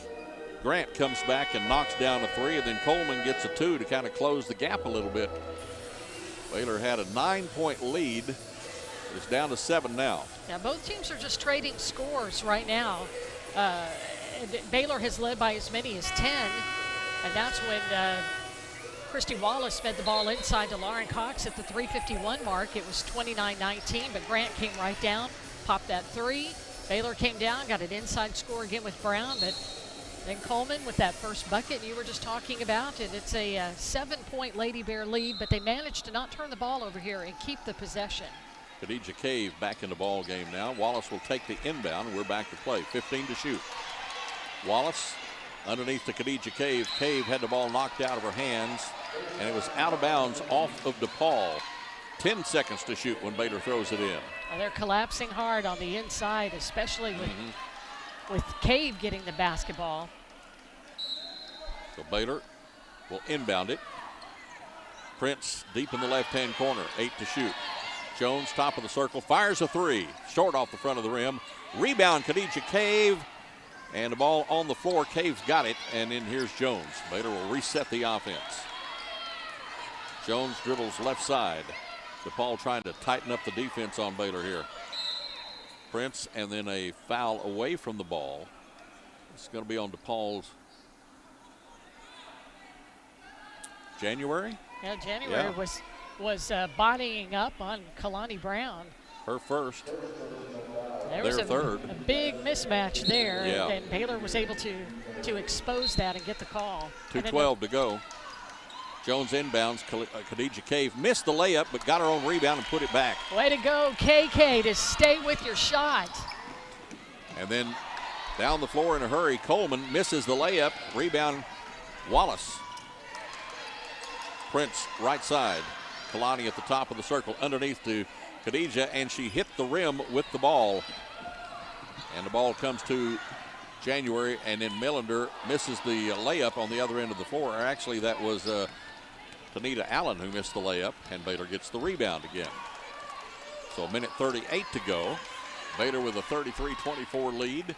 Grant comes back and knocks down a 3, and then Coleman gets a 2 to kind of close the gap a little bit. Baylor had a 9-point lead. It's down to 7 now. Now both teams are just trading scores right now. Baylor has led by as many as 10, and that's when Christy Wallace fed the ball inside to Lauren Cox at the 3:51 mark. It was 29-19, but Grant came right down, popped that 3. Baylor came down, got an inside score again with Brown, but then Coleman with that first bucket you were just talking about, and it's a 7-point Lady Bear lead, but they managed to not turn the ball over here and keep the possession. Khadijah Cave back in the ball game now. Wallace will take the inbound, and we're back to play. 15 to shoot. Wallace underneath to Khadijah Cave. Cave had the ball knocked out of her hands, and it was out of bounds off of DePaul. 10 seconds to shoot when Baylor throws it in. Well, they're collapsing hard on the inside, especially with Cave getting the basketball. So Baylor will inbound it. Prince deep in the left-hand corner, 8 to shoot. Jones, top of the circle, fires a 3. Short off the front of the rim. Rebound, Khadijah Cave. And the ball on the floor. Cave's got it, and then here's Jones. Baylor will reset the offense. Jones dribbles left side. DePaul trying to tighten up the defense on Baylor here. Prince, and then a foul away from the ball. It's going to be on DePaul's January. Yeah, January was bodying up on Kalani Brown. Her first. There was third. A big mismatch there, Yeah. and Baylor was able to expose that and get the call. 2:12 to go. Jones inbounds. Khadijah Cave missed the layup, but got her own rebound and put it back. Way to go, KK, to stay with your shot. And then down the floor in a hurry, Coleman misses the layup. Rebound, Wallace. Prince, right side. Kalani at the top of the circle, underneath to Khadijah, and she hit the rim with the ball. And the ball comes to January, and then Millender misses the layup on the other end of the floor. Or actually, that was Tanita Allen who missed the layup, and Baylor gets the rebound again. So 1:38 to go. Baylor with a 33-24 lead.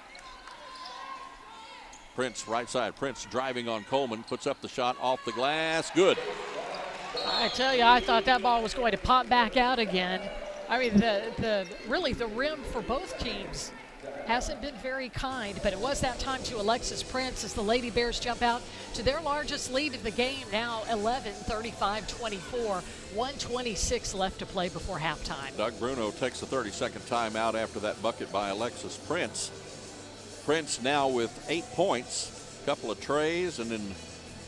Prince, right side. Prince driving on Coleman, puts up the shot off the glass. Good. I tell you, I thought that ball was going to pop back out again. I mean, really the rim for both teams hasn't been very kind, but it was that time to Alexis Prince as the Lady Bears jump out to their largest lead of the game, now 11, 35-24, 1:26 left to play before halftime. Doug Bruno takes a 30-second timeout after that bucket by Alexis Prince. Prince now with 8 points, a couple of trays, and then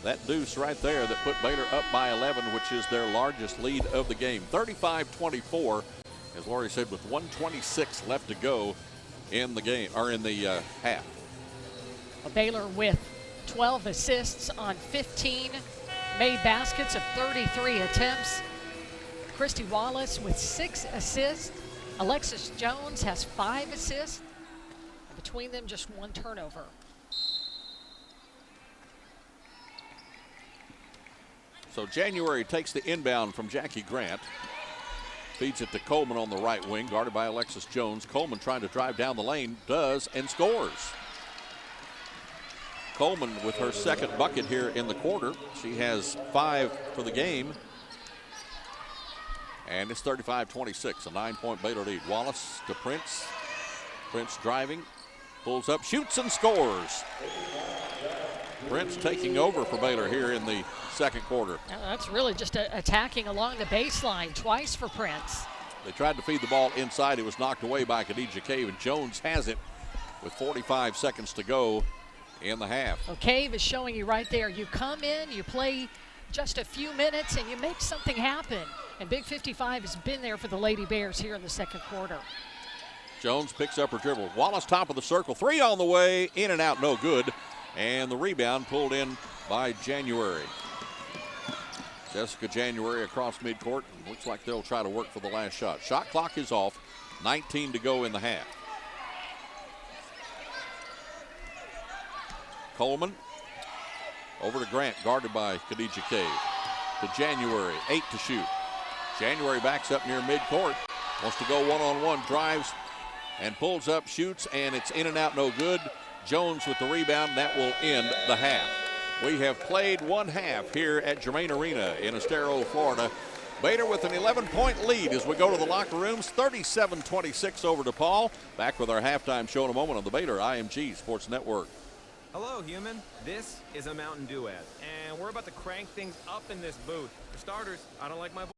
that deuce right there that put Baylor up by 11, which is their largest lead of the game. 35-24, as Laurie said, with 1:26 left to go in the game, or in the half. Baylor with 12 assists on 15 made baskets of 33 attempts. Christy Wallace with 6 assists. Alexis Jones has 5 assists. Between them, just 1 turnover. So January takes the inbound from Jackie Grant. Feeds it to Coleman on the right wing, guarded by Alexis Jones. Coleman trying to drive down the lane, does, and scores. Coleman with her second bucket here in the quarter. She has 5 for the game. And it's 35-26, a 9-point Baylor lead. Wallace to Prince. Prince driving, pulls up, shoots, and scores. Prince taking over for Baylor here in the second quarter. Now that's really just attacking along the baseline twice for Prince. They tried to feed the ball inside. It was knocked away by Khadijah Cave, and Jones has it with 45 seconds to go in the half. Well, Cave is showing you right there. You come in, you play just a few minutes, and you make something happen. And Big 55 has been there for the Lady Bears here in the second quarter. Jones picks up her dribble. Wallace top of the circle. 3 on the way. In and out, no good. And the rebound pulled in by January. Jessica January across midcourt. Looks like they'll try to work for the last shot. Shot clock is off. 19 to go in the half. Coleman over to Grant, guarded by Khadijah Cave. To January, 8 to shoot. January backs up near midcourt. Wants to go one-on-one, drives and pulls up, shoots, and it's in and out, no good. Jones with the rebound. That will end the half. We have played one half here at Germain Arena in Estero, Florida. Baylor with an 11-point lead as we go to the locker rooms. 37-26 over DePaul. Back with our halftime show in a moment on the Baylor IMG Sports Network. Hello, human. This is a Mountain Dew ad, and we're about to crank things up in this booth. For starters, I don't like my voice.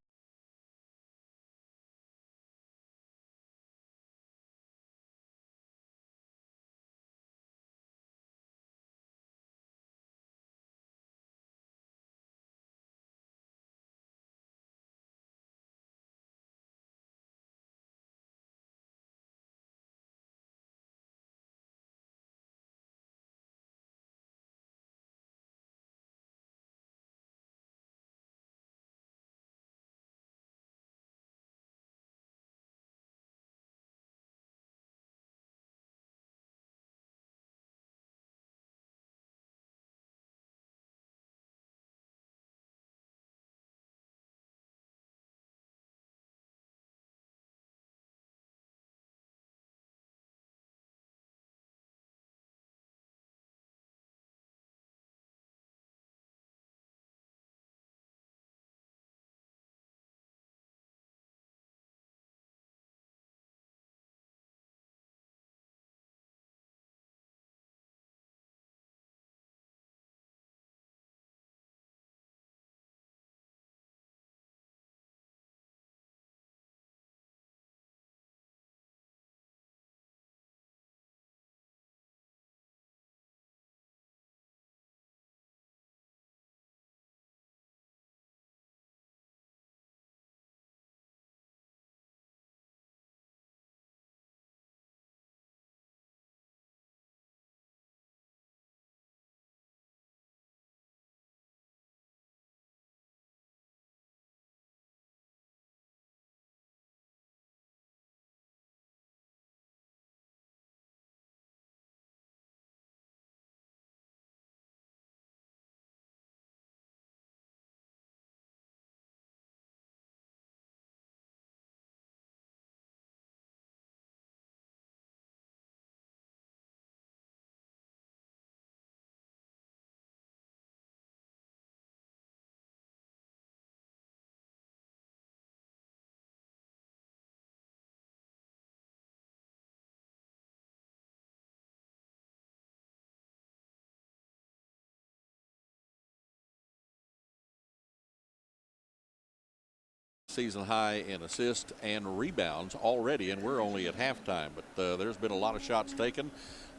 season high in assists and rebounds already, and we're only at halftime. But there's been a lot of shots taken.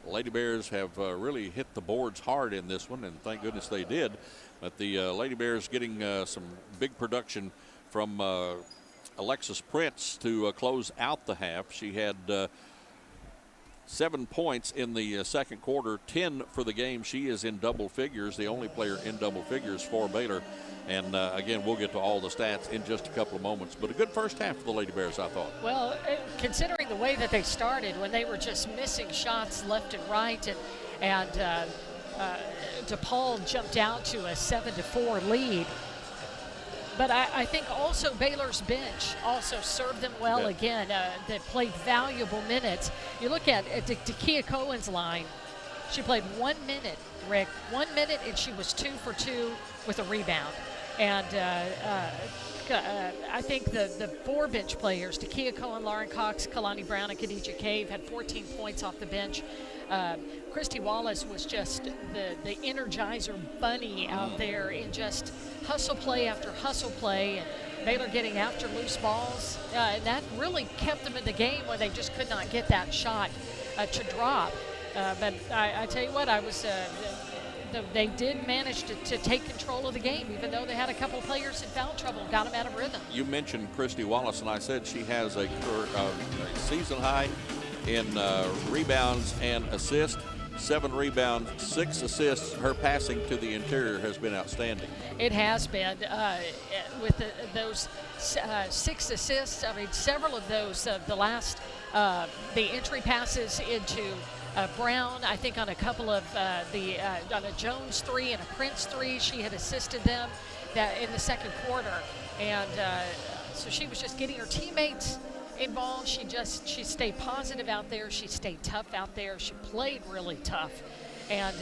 The Lady Bears have really hit the boards hard in this one, and thank goodness they did. But the Lady Bears getting some big production from Alexis Prince to close out the half. She had 7 points in the second quarter, 10 for the game. She is in double figures, the only player in double figures for Baylor. And again, we'll get to all the stats in just a couple of moments. But a good first half for the Lady Bears, I thought. Well, considering the way that they started, when they were just missing shots left and right, and DePaul jumped out to a 7-4 lead. But I think also Baylor's bench also served them well again. They played valuable minutes. You look at Takia Cohen's line. She played 1 minute, Rick, 1 minute, and she was 2 for 2 with a rebound. And I think the 4 bench players, Takia Cohen, Lauren Cox, Kalani Brown, and Khadijah Cave, had 14 points off the bench. Christy Wallace was just the energizer bunny out there in just hustle play after hustle play, and Baylor getting after loose balls. And that really kept them in the game when they just could not get that shot to drop. But I tell you what, they did manage to take control of the game, even though they had a couple of players in foul trouble, got them out of rhythm. You mentioned Christy Wallace, and I said she has a season high in rebounds and assists. 7 rebounds, 6 assists. Her passing to the interior has been outstanding. It has been. With those 6 assists, I mean, several of those, the entry passes into Brown, I think on a couple of on a Jones 3 and a Prince 3, she had assisted them in the second quarter. And so she was just getting her teammates involved. She stayed positive out there. She stayed tough out there. She played really tough. And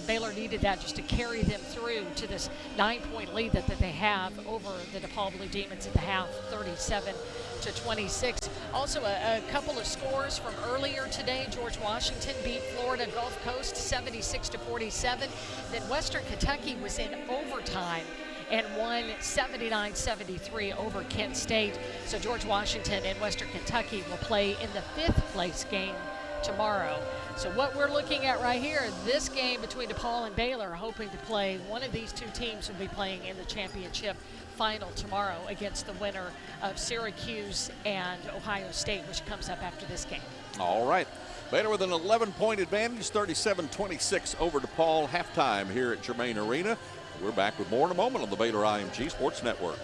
Baylor needed that just to carry them through to this 9-point lead that they have over the DePaul Blue Demons at the half, 37-26. Also, a couple of scores from earlier today. George Washington beat Florida Gulf Coast 76-47. Then Western Kentucky was in overtime and won 79-73 over Kent State. So George Washington and Western Kentucky will play in the 5th place game tomorrow. So what we're looking at right here, this game between DePaul and Baylor, hoping to play, one of these 2 teams will be playing in the championship final tomorrow against the winner of Syracuse and Ohio State, which comes up after this game. All right. Baylor with an 11-point advantage, 37-26 over DePaul. Halftime here at Germain Arena. We're back with more in a moment on the Baylor IMG Sports Network.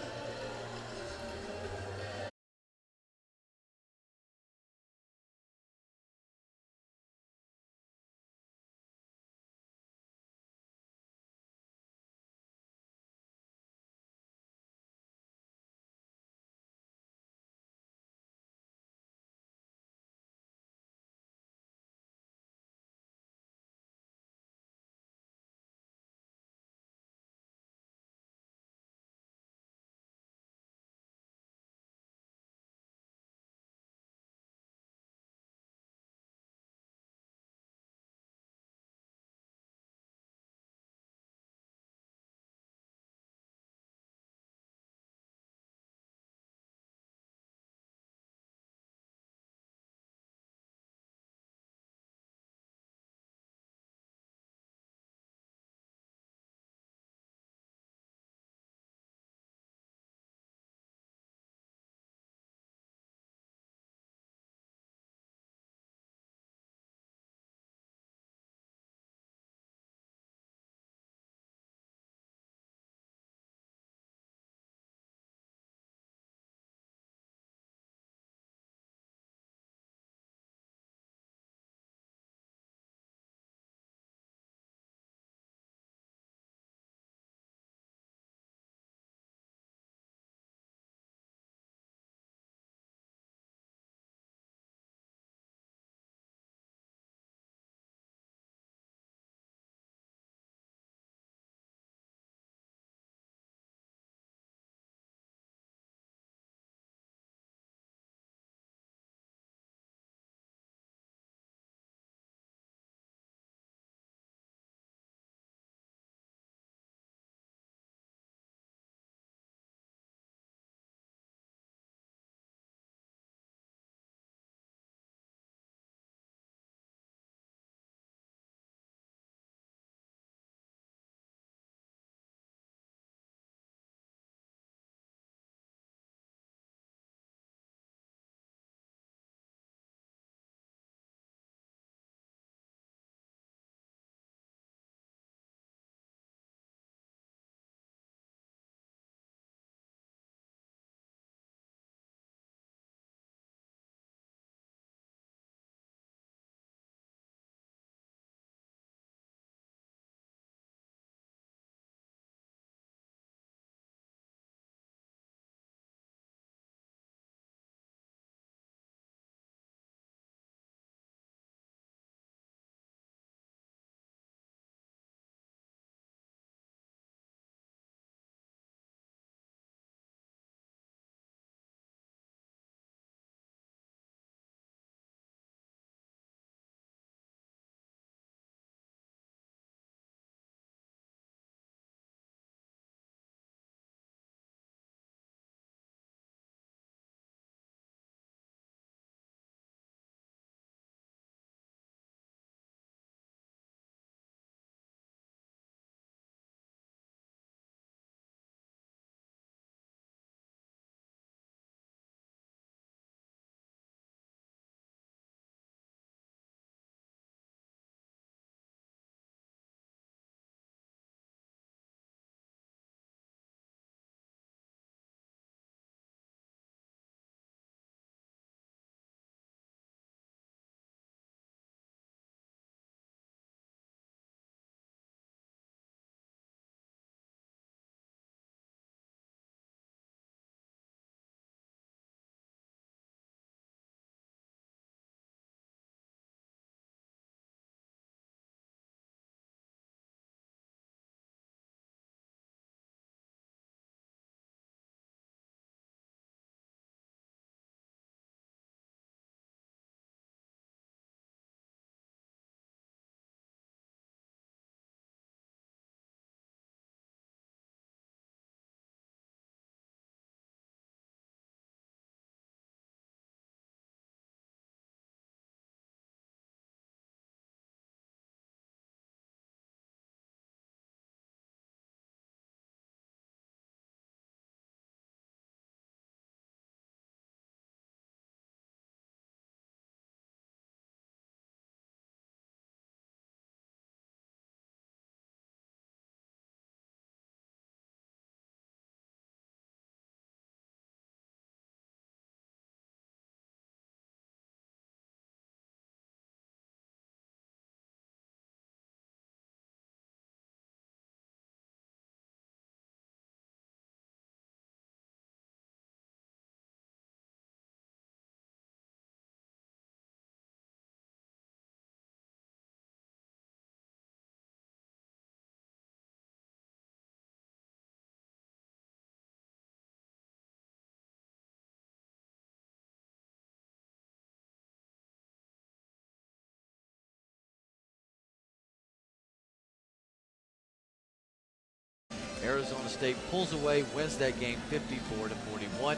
Arizona State pulls away, wins that game 54-41.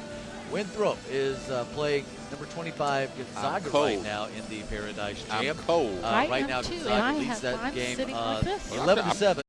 Winthrop is playing number 25 Gonzaga right now in the Paradise Jam. I'm cold. Right now, Gonzaga leads that game 11-7.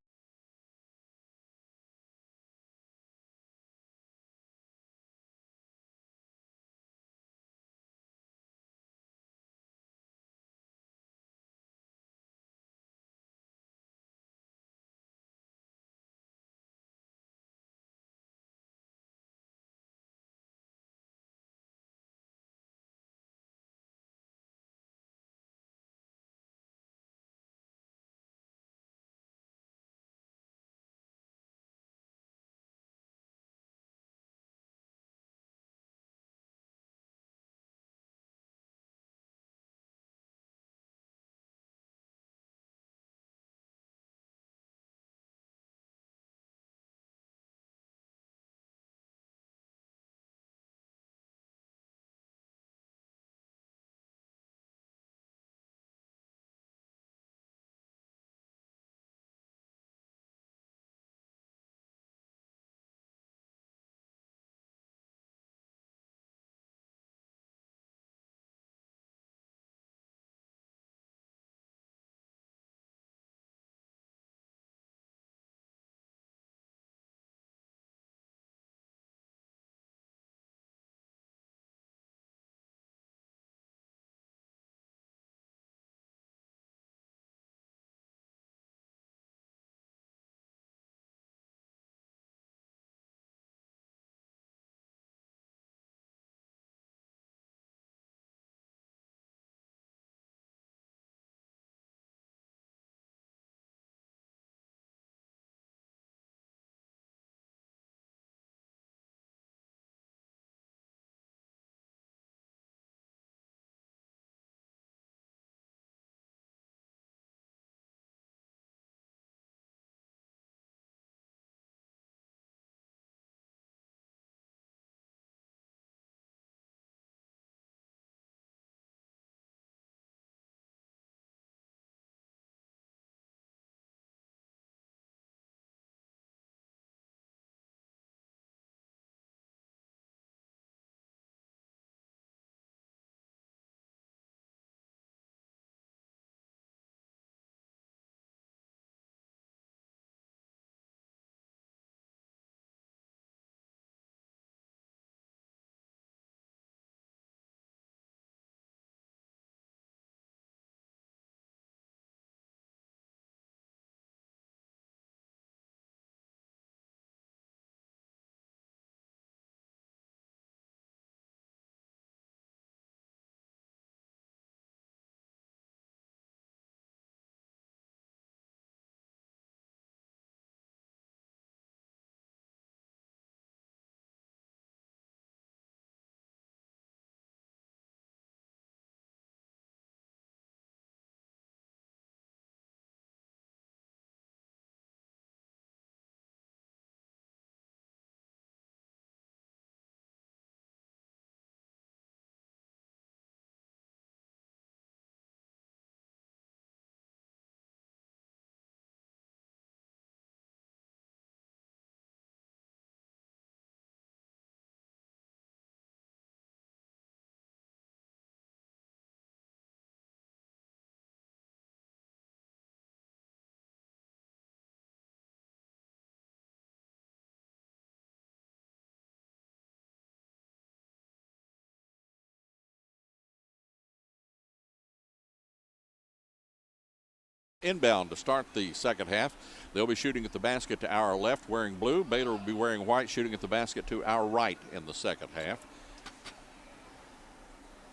Inbound to start the second half. They'll be shooting at the basket to our left wearing blue. Baylor will be wearing white, shooting at the basket to our right in the second half.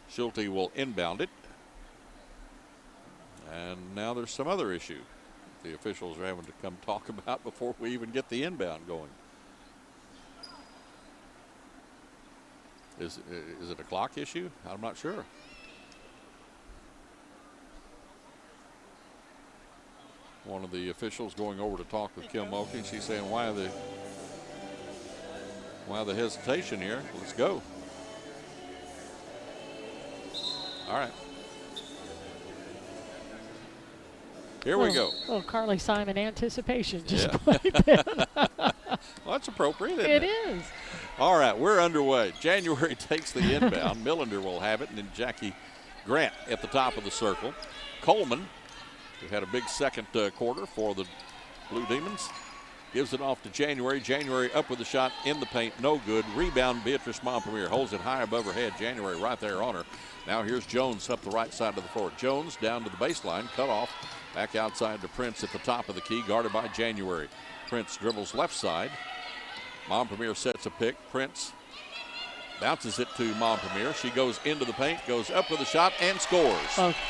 Schulte will inbound it. And now there's some other issue the officials are having to come talk about before we even get the inbound going. Is it a clock issue? I'm not sure. One of the officials going over to talk with Kim Mulkey. She's saying, why the hesitation here? Let's go. All right. Here we go. Little Carly Simon anticipation just played that. Well, that's appropriate, isn't It it? is. All right, we're underway. January takes the inbound. Millender will have it, and then Jackie Grant at the top of the circle. Coleman, who had a big second quarter for the Blue Demons, gives it off to January. January up with the shot in the paint, no good. Rebound, Beatrice Montpremier holds it high above her head. January right there on her. Now here's Jones up the right side of the floor. Jones down to the baseline, cut off. Back outside to Prince at the top of the key, guarded by January. Prince dribbles left side. Montpremier sets a pick. Prince bounces it to Montpremier. She goes into the paint, goes up with a shot, and scores.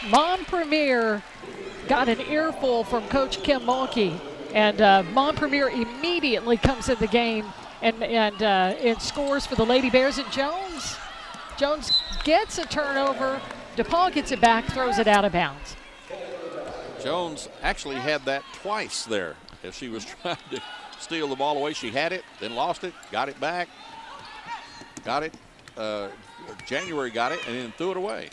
Montpremier got an earful from Coach Kim Mulkey, and Montpremier immediately comes in the game and scores for the Lady Bears. And Jones gets a turnover. DePaul gets it back, throws it out of bounds. Jones actually had that twice there as she was trying to steal the ball away. She had it, then lost it, got it back, got it. January got it, and then threw it away.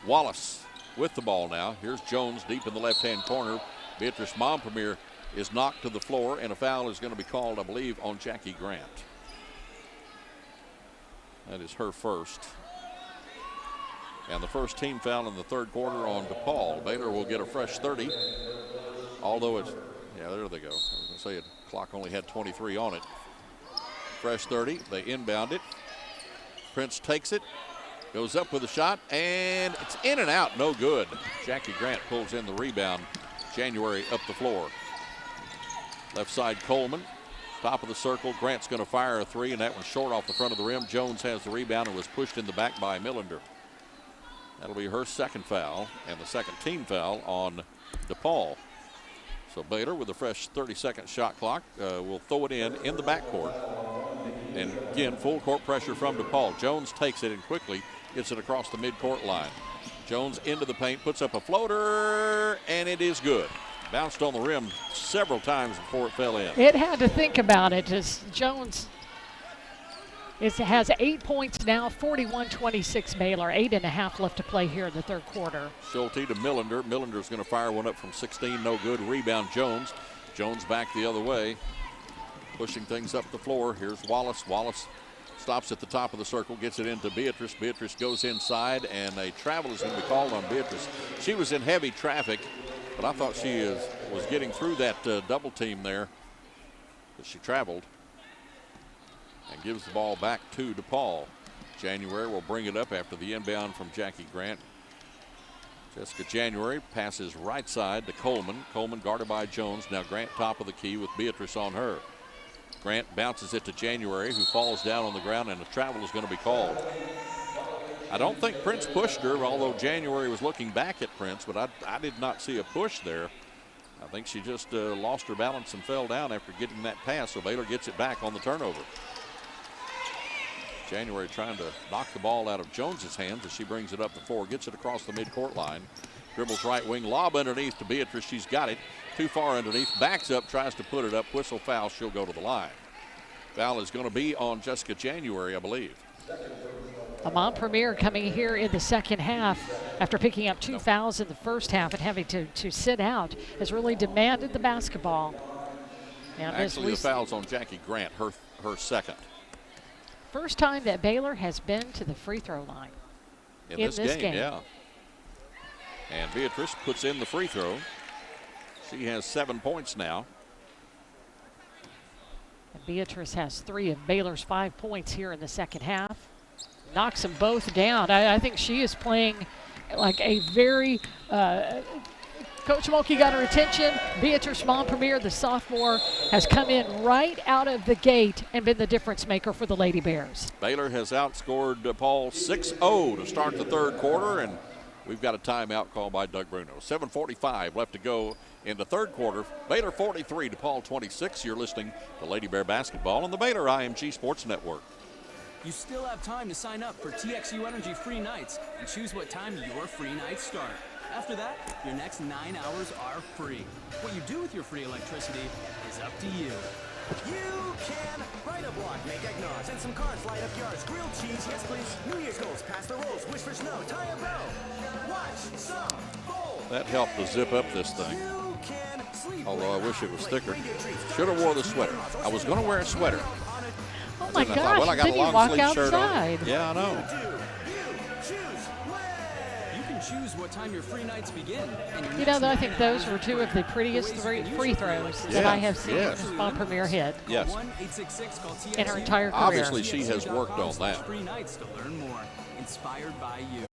Wallace with the ball now. Here's Jones deep in the left-hand corner. Beatrice Montpremier is knocked to the floor, and a foul is going to be called, I believe, on Jackie Grant. That is her first. And the first team foul in the third quarter on DePaul. Baylor will get a fresh 30. Although it's, yeah, there they go. I was going to say the clock only had 23 on it. Fresh 30. They inbound it. Prince takes it. Goes up with a shot, and it's in and out. No good. Jackie Grant pulls in the rebound. January up the floor. Left side Coleman. Top of the circle. Grant's going to fire a three, and that one's short off the front of the rim. Jones has the rebound and was pushed in the back by Millender. That'll be her second foul and the second team foul on DePaul. So Baylor with a fresh 30-second shot clock will throw it in the backcourt. And again, full court pressure from DePaul. Jones takes it and quickly gets it across the midcourt line. Jones into the paint, puts up a floater, and it is good. Bounced on the rim several times before it fell in. It had to think about it as Jones has 8 points now, 41-26 Baylor. 8.5 left to play here in the third quarter. Schulte to Millender. Millender's going to fire one up from 16, no good. Rebound Jones. Jones back the other way, pushing things up the floor. Here's Wallace. Wallace stops at the top of the circle, gets it into Beatrice. Beatrice goes inside, and a travel is going to be called on Beatrice. She was in heavy traffic, but I thought she was getting through that double team there, but she traveled. And gives the ball back to DePaul. January will bring it up after the inbound from Jackie Grant. Jessica January passes right side to Coleman. Coleman guarded by Jones. Now Grant top of the key with Beatrice on her. Grant bounces it to January, who falls down on the ground, and a travel is going to be called. I don't think Prince pushed her, although January was looking back at Prince, but I did not see a push there. I think she just lost her balance and fell down after getting that pass, so Baylor gets it back on the turnover. January trying to knock the ball out of Jones's hands as she brings it up the floor, gets it across the midcourt line, dribbles right wing, lob underneath to Beatrice. She's got it too far underneath, backs up, tries to put it up, whistle foul, she'll go to the line. Foul is going to be on Jessica January, I believe. Montpremier coming here in the second half after picking up 2 fouls in the first half and having to sit out has really demanded the basketball. And actually, the foul's on Jackie Grant, her second. First time that Baylor has been to the free throw line in this game. Yeah. And Beatrice puts in the free throw. She has 7 points now. And Beatrice has 3 of Baylor's 5 points here in the second half. Knocks them both down. I think she is playing like a very Coach Mulkey got her attention. Beatrice Montpremier, the sophomore, has come in right out of the gate and been the difference maker for the Lady Bears. Baylor has outscored DePaul 6-0 to start the third quarter, and we've got a timeout called by Doug Bruno. 7:45 left to go in the third quarter. Baylor 43, DePaul 26. You're listening to Lady Bear basketball on the Baylor IMG Sports Network. You still have time to sign up for TXU Energy free nights and choose what time your free nights start. After that, your next 9 hours are free. What you do with your free electricity is up to you. You can ride a block, make eggnog, send some cars, light up yards, grilled cheese, yes please, New Year's goals, pass the rolls, wish for snow, tie a bow, watch some bowl. That helped to zip up this thing. You can sleep. Although I wish it was thicker. Should have wore the sweater. I was going to wear a sweater. Oh my I thought, gosh, well, I got did a he long walk sleeve shirt on. outside? Yeah, I know. You can choose what time your free nights begin. And your You know, I think those were two of the prettiest free throws that I have seen Mom Premier hit Yes. in her entire career. Obviously, she has worked on that. Free nights to learn more. Inspired by you.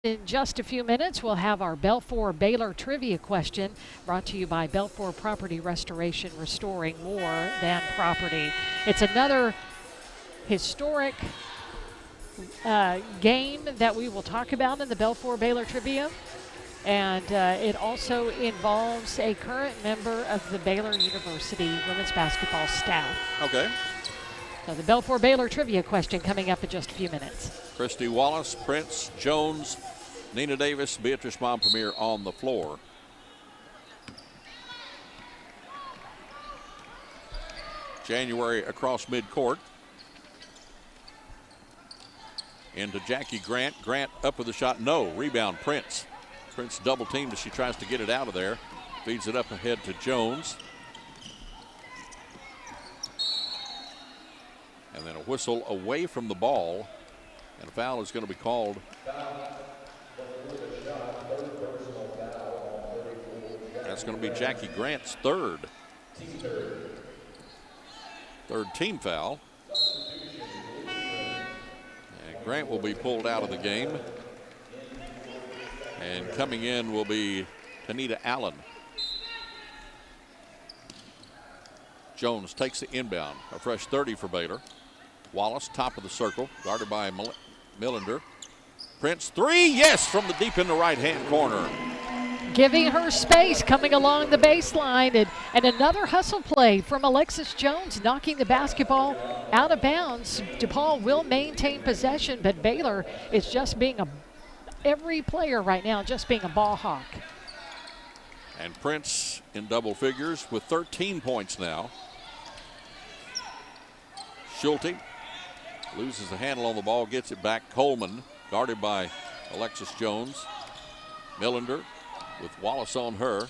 In just a few minutes, we'll have our Belfour Baylor trivia question brought to you by Belfour Property Restoration, restoring more than property. It's another historic game that we will talk about in the Belfour Baylor trivia. And it also involves a current member of the Baylor University women's basketball staff. Okay. So the Belfour Baylor trivia question coming up in just a few minutes. Christy Wallace, Prince, Jones, Nina Davis, Beatrice Montpremier on the floor. January across midcourt. Into Jackie Grant. Grant up with the shot. No. Rebound, Prince. Prince double teamed as she tries to get it out of there. Feeds it up ahead to Jones. And then a whistle away from the ball. And a foul is going to be called. That's going to be Jackie Grant's third team foul. And Grant will be pulled out of the game. And coming in will be Tanita Allen. Jones takes the inbound. A fresh 30 for Baylor. Wallace, top of the circle, guarded by Millender. Prince, three, yes, from the deep in the right-hand corner. Giving her space, coming along the baseline, and another hustle play from Alexis Jones, knocking the basketball out of bounds. DePaul will maintain possession, but Baylor is just being every player right now just being a ball hawk. And Prince in double figures with 13 points now. Schulte loses the handle on the ball, gets it back. Coleman, guarded by Alexis Jones. Millender with Wallace on her.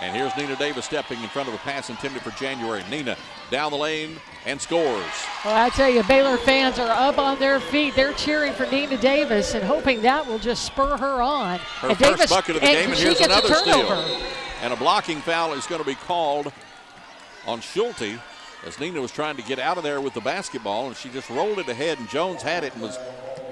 And here's Nina Davis stepping in front of a pass intended for January. Nina down the lane and scores. Well, I tell you, Baylor fans are up on their feet. They're cheering for Nina Davis and hoping that will just spur her on. Her and first Davis, bucket of the game, and here's another steal. Turnover. And a blocking foul is going to be called on Schulte as Nina was trying to get out of there with the basketball, and she just rolled it ahead, and Jones had it and was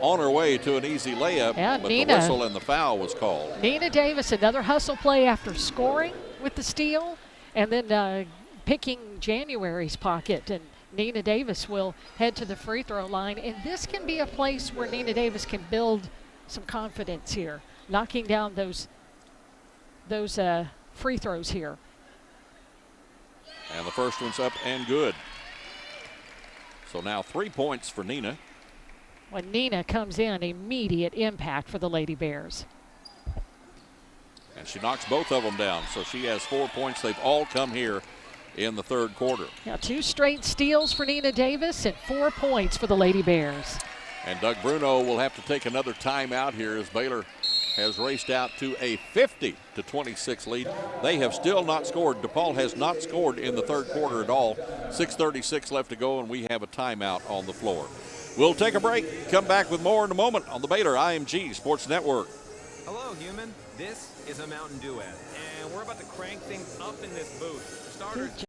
on her way to an easy layup, but the whistle and the foul was called. Nina Davis, another hustle play after scoring with the steal, and then picking January's pocket, and Nina Davis will head to the free throw line, and this can be a place where Nina Davis can build some confidence here, knocking down those free throws here. And the first one's up and good. So now 3 points for Nina. When Nina comes in, immediate impact for the Lady Bears. And she knocks both of them down. So she has 4 points. They've all come here in the third quarter. Now 2 straight steals for Nina Davis and 4 points for the Lady Bears. And Doug Bruno will have to take another timeout here as Baylor has raced out to a 50-26 lead. They have still not scored. DePaul has not scored in the third quarter at all. 6:36 left to go, and we have a timeout on the floor. We'll take a break. Come back with more in a moment on the Baylor IMG Sports Network. Hello, human. This is a Mountain Dew ad, and we're about to crank things up in this booth. For starters,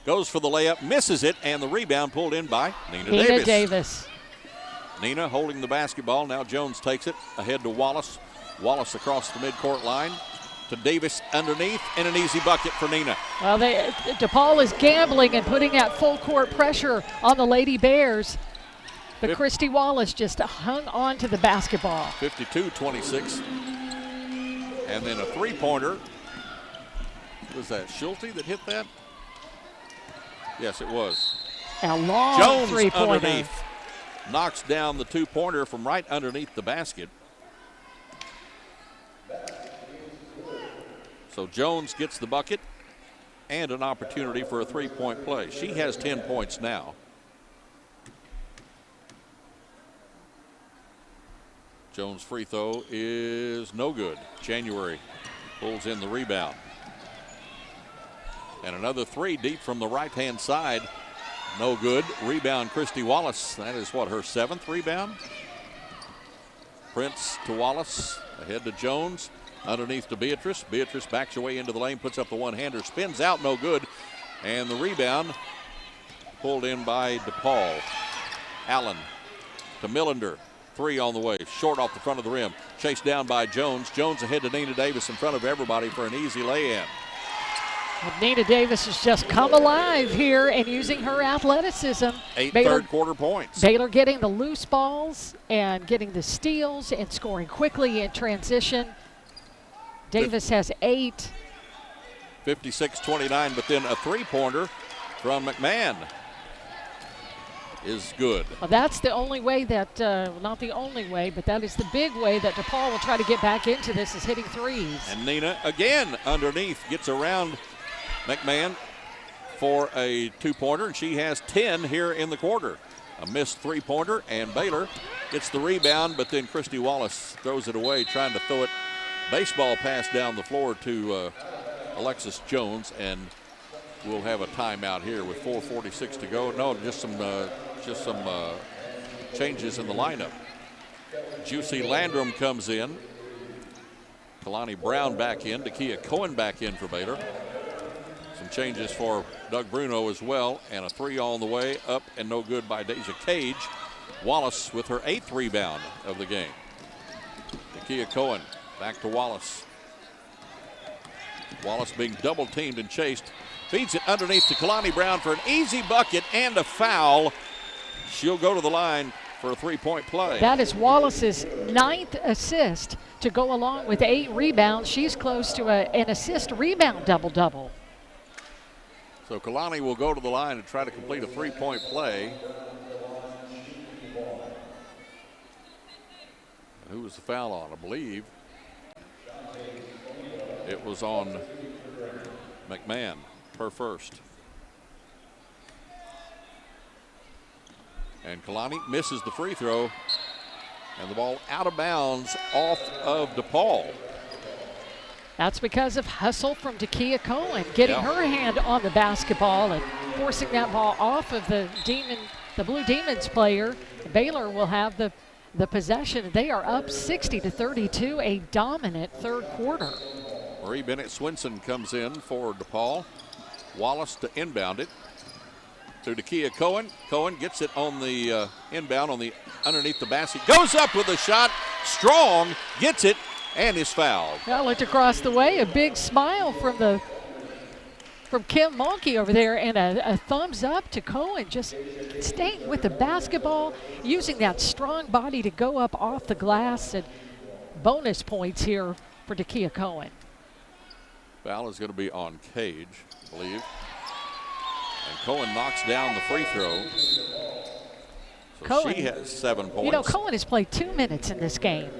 goes for the layup, misses it, and the rebound pulled in by Nina Davis. Nina holding the basketball. Now Jones takes it ahead to Wallace. Wallace across the midcourt line to Davis underneath, and an easy bucket for Nina. Well, DePaul is gambling and putting that full court pressure on the Lady Bears. But Christy Wallace just hung on to the basketball. 52-26. And then a three-pointer. Was that Schulte that hit that? Yes, it was. A long Jones three-pointer. Underneath. Knocks down the two-pointer from right underneath the basket. So Jones gets the bucket and an opportunity for a three-point play. She has 10 points now. Jones' free throw is no good. January pulls in the rebound. And another three deep from the right-hand side. No good. Rebound, Christy Wallace. That is what, her 7th rebound? Prince to Wallace. Ahead to Jones. Underneath to Beatrice. Beatrice backs away into the lane, puts up the one-hander, spins out, no good. And the rebound pulled in by DePaul. Allen to Millender. 3 on the way, short off the front of the rim. Chased down by Jones. Jones ahead to Nina Davis in front of everybody for an easy lay-in. Nina Davis has just come alive here and using her athleticism. 8 third-quarter points. Baylor getting the loose balls and getting the steals and scoring quickly in transition. Davis has 8. 56-29, but then a three-pointer from McMahon is good. Well, that's the only way that, not the only way, but that is the big way that DePaul will try to get back into this, is hitting threes. And Nina again underneath gets around McMahon for a two-pointer, and she has 10 here in the quarter. A missed three-pointer, and Baylor gets the rebound, but then Christy Wallace throws it away, trying to throw it. Baseball pass down the floor to Alexis Jones, and we'll have a timeout here with 4:46 to go. No, just some changes in the lineup. Juicy Landrum comes in. Kalani Brown back in. Dakia Cohen back in for Baylor. Some changes for Doug Bruno as well, and a 3 on the way, up and no good by Deja Cage. Wallace with her 8th rebound of the game. Dakia Cohen back to Wallace. Wallace being double teamed and chased. Feeds it underneath to Kalani Brown for an easy bucket and a foul. She'll go to the line for a three-point play. That is Wallace's 9th assist to go along with 8 rebounds. She's close to an assist-rebound double-double. So Kalani will go to the line and try to complete a three-point play. Who was the foul on? I believe it was on McMahon, her first. And Kalani misses the free throw, and the ball out of bounds off of DePaul. That's because of hustle from Dakia Cohen, getting her hand on the basketball and forcing that ball off of the Blue Demons player. Baylor will have the possession. They are up 60-32, a dominant third quarter. Marie Bennett Swinson comes in for DePaul. Wallace to inbound it to Dakia Cohen. Cohen gets it on the inbound on the underneath the basket. Goes up with a shot. Strong gets it and is fouled. Well, looked across the way. A big smile from Kim Monkey over there, and a thumbs up to Cohen, just staying with the basketball, using that strong body to go up off the glass, and bonus points here for Dakia Cohen. Foul is going to be on Cage, I believe. And Cohen knocks down the free throw. So Cohen, she has 7 points. You know, Cohen has played 2 minutes in this game.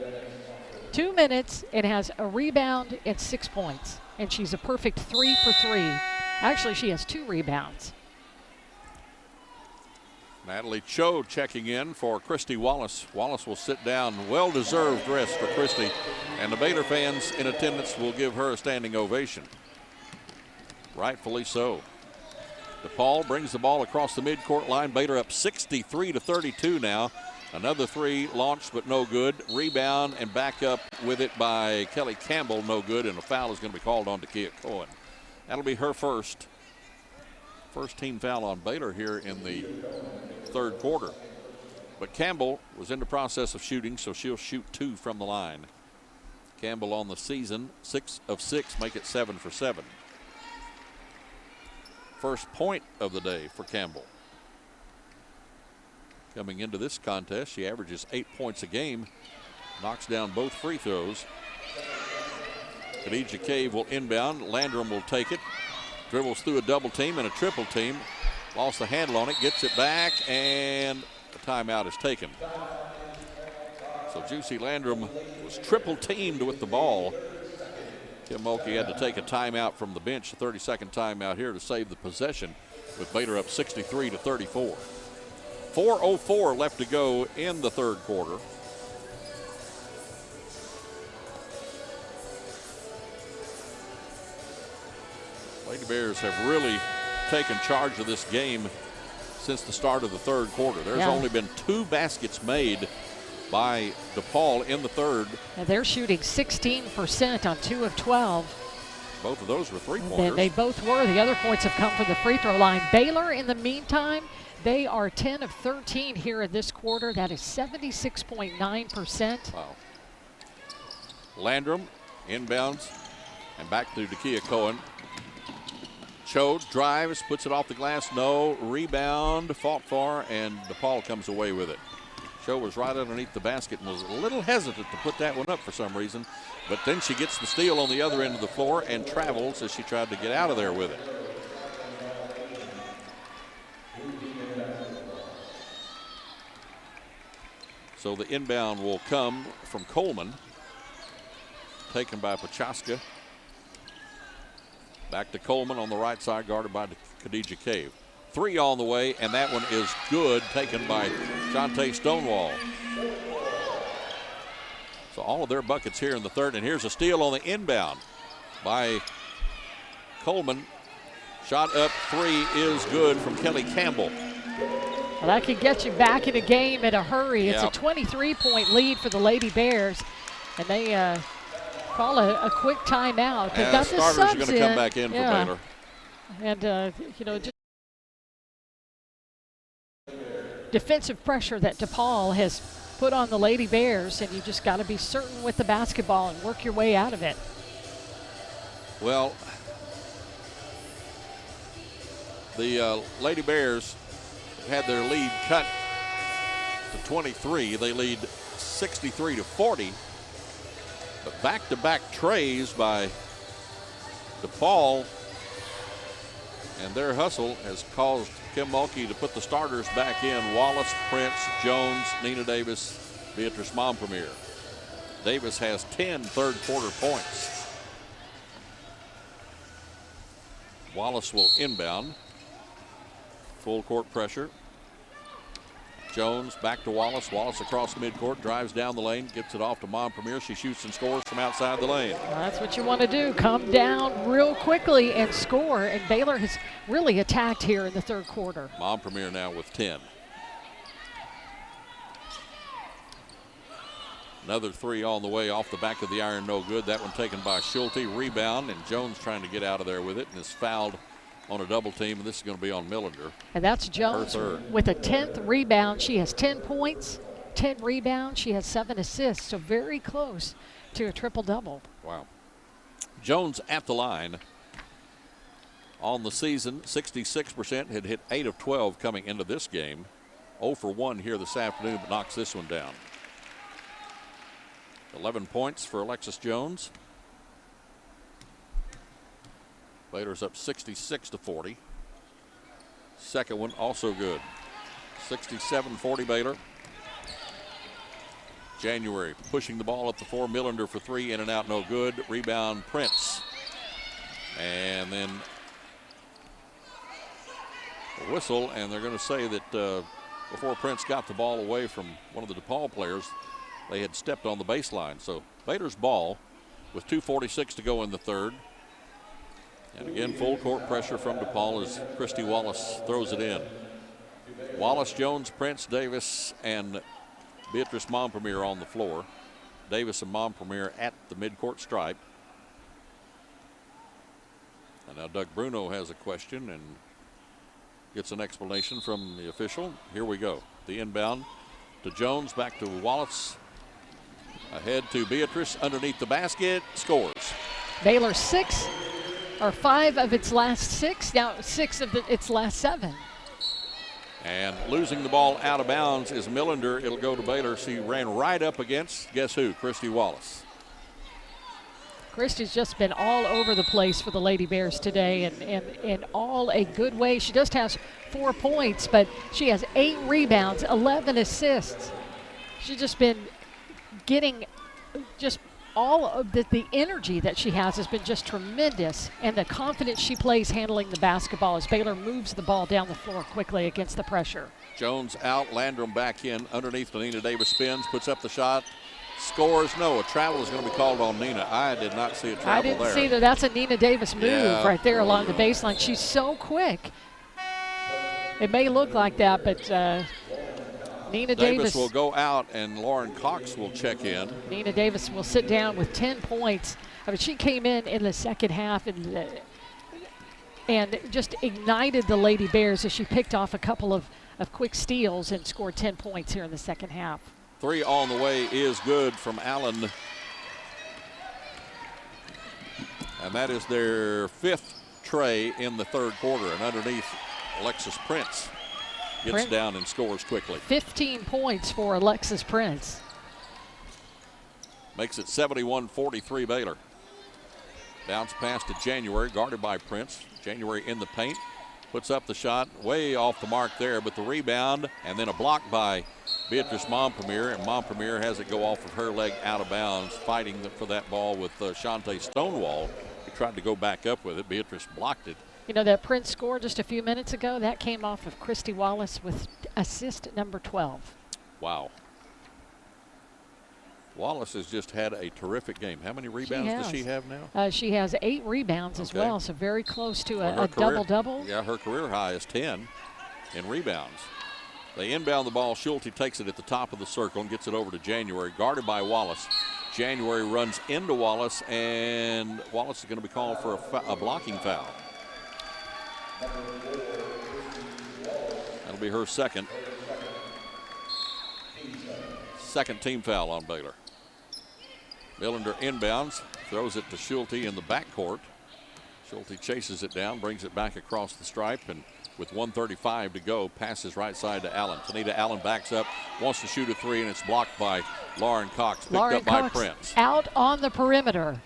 2 minutes and has a rebound and 6 points. And she's a perfect 3 for 3. Actually, she has 2 rebounds. Natalie Cho checking in for Christy Wallace. Wallace will sit down. Well-deserved rest for Christy. And the Baylor fans in attendance will give her a standing ovation. Rightfully so. DePaul brings the ball across the midcourt line. Baylor up 63-32 now. Another 3 launched but no good. Rebound and back up with it by Kelly Campbell, no good. And a foul is going to be called on Dakia Cohen. That'll be her first. First team foul on Baylor here in the third quarter. But Campbell was in the process of shooting, so she'll shoot 2 from the line. Campbell on the season, 6 of 6, make it 7 for 7. First point of the day for Campbell. Coming into this contest, she averages 8 points a game, knocks down both free throws. Khadijah Cave will inbound. Landrum will take it. Dribbles through a double team and a triple team. Lost the handle on it, gets it back, and a timeout is taken. So Juicy Landrum was triple teamed with the ball. Kim Mulkey had to take a timeout from the bench, a 30-second timeout here to save the possession, with Baylor up 63-34. 4:04 left to go in the third quarter. Lady Bears have really taken charge of this game since the start of the third quarter. There's only been 2 baskets made by DePaul in the third. And they're shooting 16% on 2 of 12. Both of those were three-pointers. They both were. The other points have come from the free throw line. Baylor, in the meantime, they are 10 of 13 here in this quarter. That is 76.9%. Wow. Landrum inbounds and back to Dakia Cohen. Cho drives, puts it off the glass, no. Rebound, fought for, and DePaul comes away with it. Cho was right underneath the basket and was a little hesitant to put that one up for some reason, but then she gets the steal on the other end of the floor and travels as she tried to get out of there with it. So the inbound will come from Coleman, taken by Pachaska. Back to Coleman on the right side, guarded by Khadijah Cave. 3 on the way, and that one is good, taken by Shantae Stonewall. So all of their buckets here in the third, and here's a steal on the inbound by Coleman. Shot up 3 is good from Kelly Campbell. Well, that can get you back in a game in a hurry. It's a 23-point lead for the Lady Bears, and they call a quick timeout. They've got the starters subs are going to come back in for Baylor. And, just defensive pressure that DePaul has put on the Lady Bears, and you just got to be certain with the basketball and work your way out of it. Well, the Lady Bears had their lead cut to 23. They lead 63-40. But back-to-back trays by DePaul, and their hustle has caused Kim Mulkey to put the starters back in. Wallace, Prince, Jones, Nina Davis, Beatrice Mompremier. Davis has 10 third quarter points. Wallace will inbound. Full court pressure. Jones back to Wallace. Wallace across midcourt, drives down the lane, gets it off to Mompremier. She shoots and scores from outside the lane. Well, that's what you want to do. Come down real quickly and score. And Baylor has really attacked here in the third quarter. Mompremier now with 10. Another 3 on the way off the back of the iron, no good. That one taken by Schulte. Rebound, and Jones trying to get out of there with it and is fouled on a double team, and this is going to be on Millender. And that's Jones with a 10th rebound. She has 10 points, 10 rebounds. She has 7 assists, so very close to a triple-double. Wow. Jones at the line. On the season, 66%, had hit 8 of 12 coming into this game. 0 for 1 here this afternoon, but knocks this one down. 11 points for Alexis Jones. Baylor's up 66-40. Second one also good. 67-40 Baylor. January pushing the ball up the floor. Millender for 3, in and out, no good. Rebound Prince. And then a whistle, and they're going to say that before Prince got the ball away from one of the DePaul players, they had stepped on the baseline. So Baylor's ball with 2:46 to go in the third. And again, full court pressure from DePaul as Christy Wallace throws it in. Wallace, Jones, Prince, Davis, and Beatrice Mompremier on the floor. Davis and Mompremier at the midcourt stripe. And now Doug Bruno has a question, and gets an explanation from the official. Here we go. The inbound to Jones, back to Wallace. Ahead to Beatrice, underneath the basket, scores. Baylor 5 of its last 6, now 6 of its last 7. And losing the ball out of bounds is Millender. It'll go to Baylor. She ran right up against, guess who? Christy Wallace. Christy's just been all over the place for the Lady Bears today, and in all a good way. She just has 4 points, but she has 8 rebounds, 11 assists. She's just been getting just all of the energy that she has been just tremendous, and the confidence she plays handling the basketball as Baylor moves the ball down the floor quickly against the pressure. Jones out, Landrum back in, underneath Nina Davis spins, puts up the shot, scores. No, a travel is going to be called on Nina. I did not see a travel there. I didn't see that. That's a Nina Davis move right there along the baseline. She's so quick. It may look like that, but Nina Davis will go out, and Lauren Cox will check in. Nina Davis will sit down with 10 points. I mean, she came in the second half and just ignited the Lady Bears as she picked off a couple of quick steals and scored 10 points here in the second half. 3 on the way is good from Allen. And that is their 5th tray in the third quarter. And underneath, Alexis Prince gets down and scores quickly. 15 points for Alexis Prince. Makes it 71-43 Baylor. Bounce pass to January, guarded by Prince. January in the paint, puts up the shot, way off the mark there, but the rebound, and then a block by Beatrice Montpremier, and Montpremier has it go off of her leg out of bounds, fighting for that ball with Shantae Stonewall. He tried to go back up with it. Beatrice blocked it. You know, that Prince score just a few minutes ago, that came off of Christy Wallace with assist number 12. Wow. Wallace has just had a terrific game. How many rebounds does she have now? She has 8 rebounds as well, so very close to a double-double. Yeah, her career high is 10 in rebounds. They inbound the ball. Schulte takes it at the top of the circle and gets it over to January, guarded by Wallace. January runs into Wallace, and Wallace is going to be called for a blocking foul. That'll be her second team foul on Baylor. Millender inbounds, throws it to Schulte in the backcourt. Schulte chases it down, brings it back across the stripe, and with 1:35 to go, passes right side to Allen. Tanita Allen backs up, wants to shoot a 3, and it's blocked by Lauren Cox, picked up by Prince. Out on the perimeter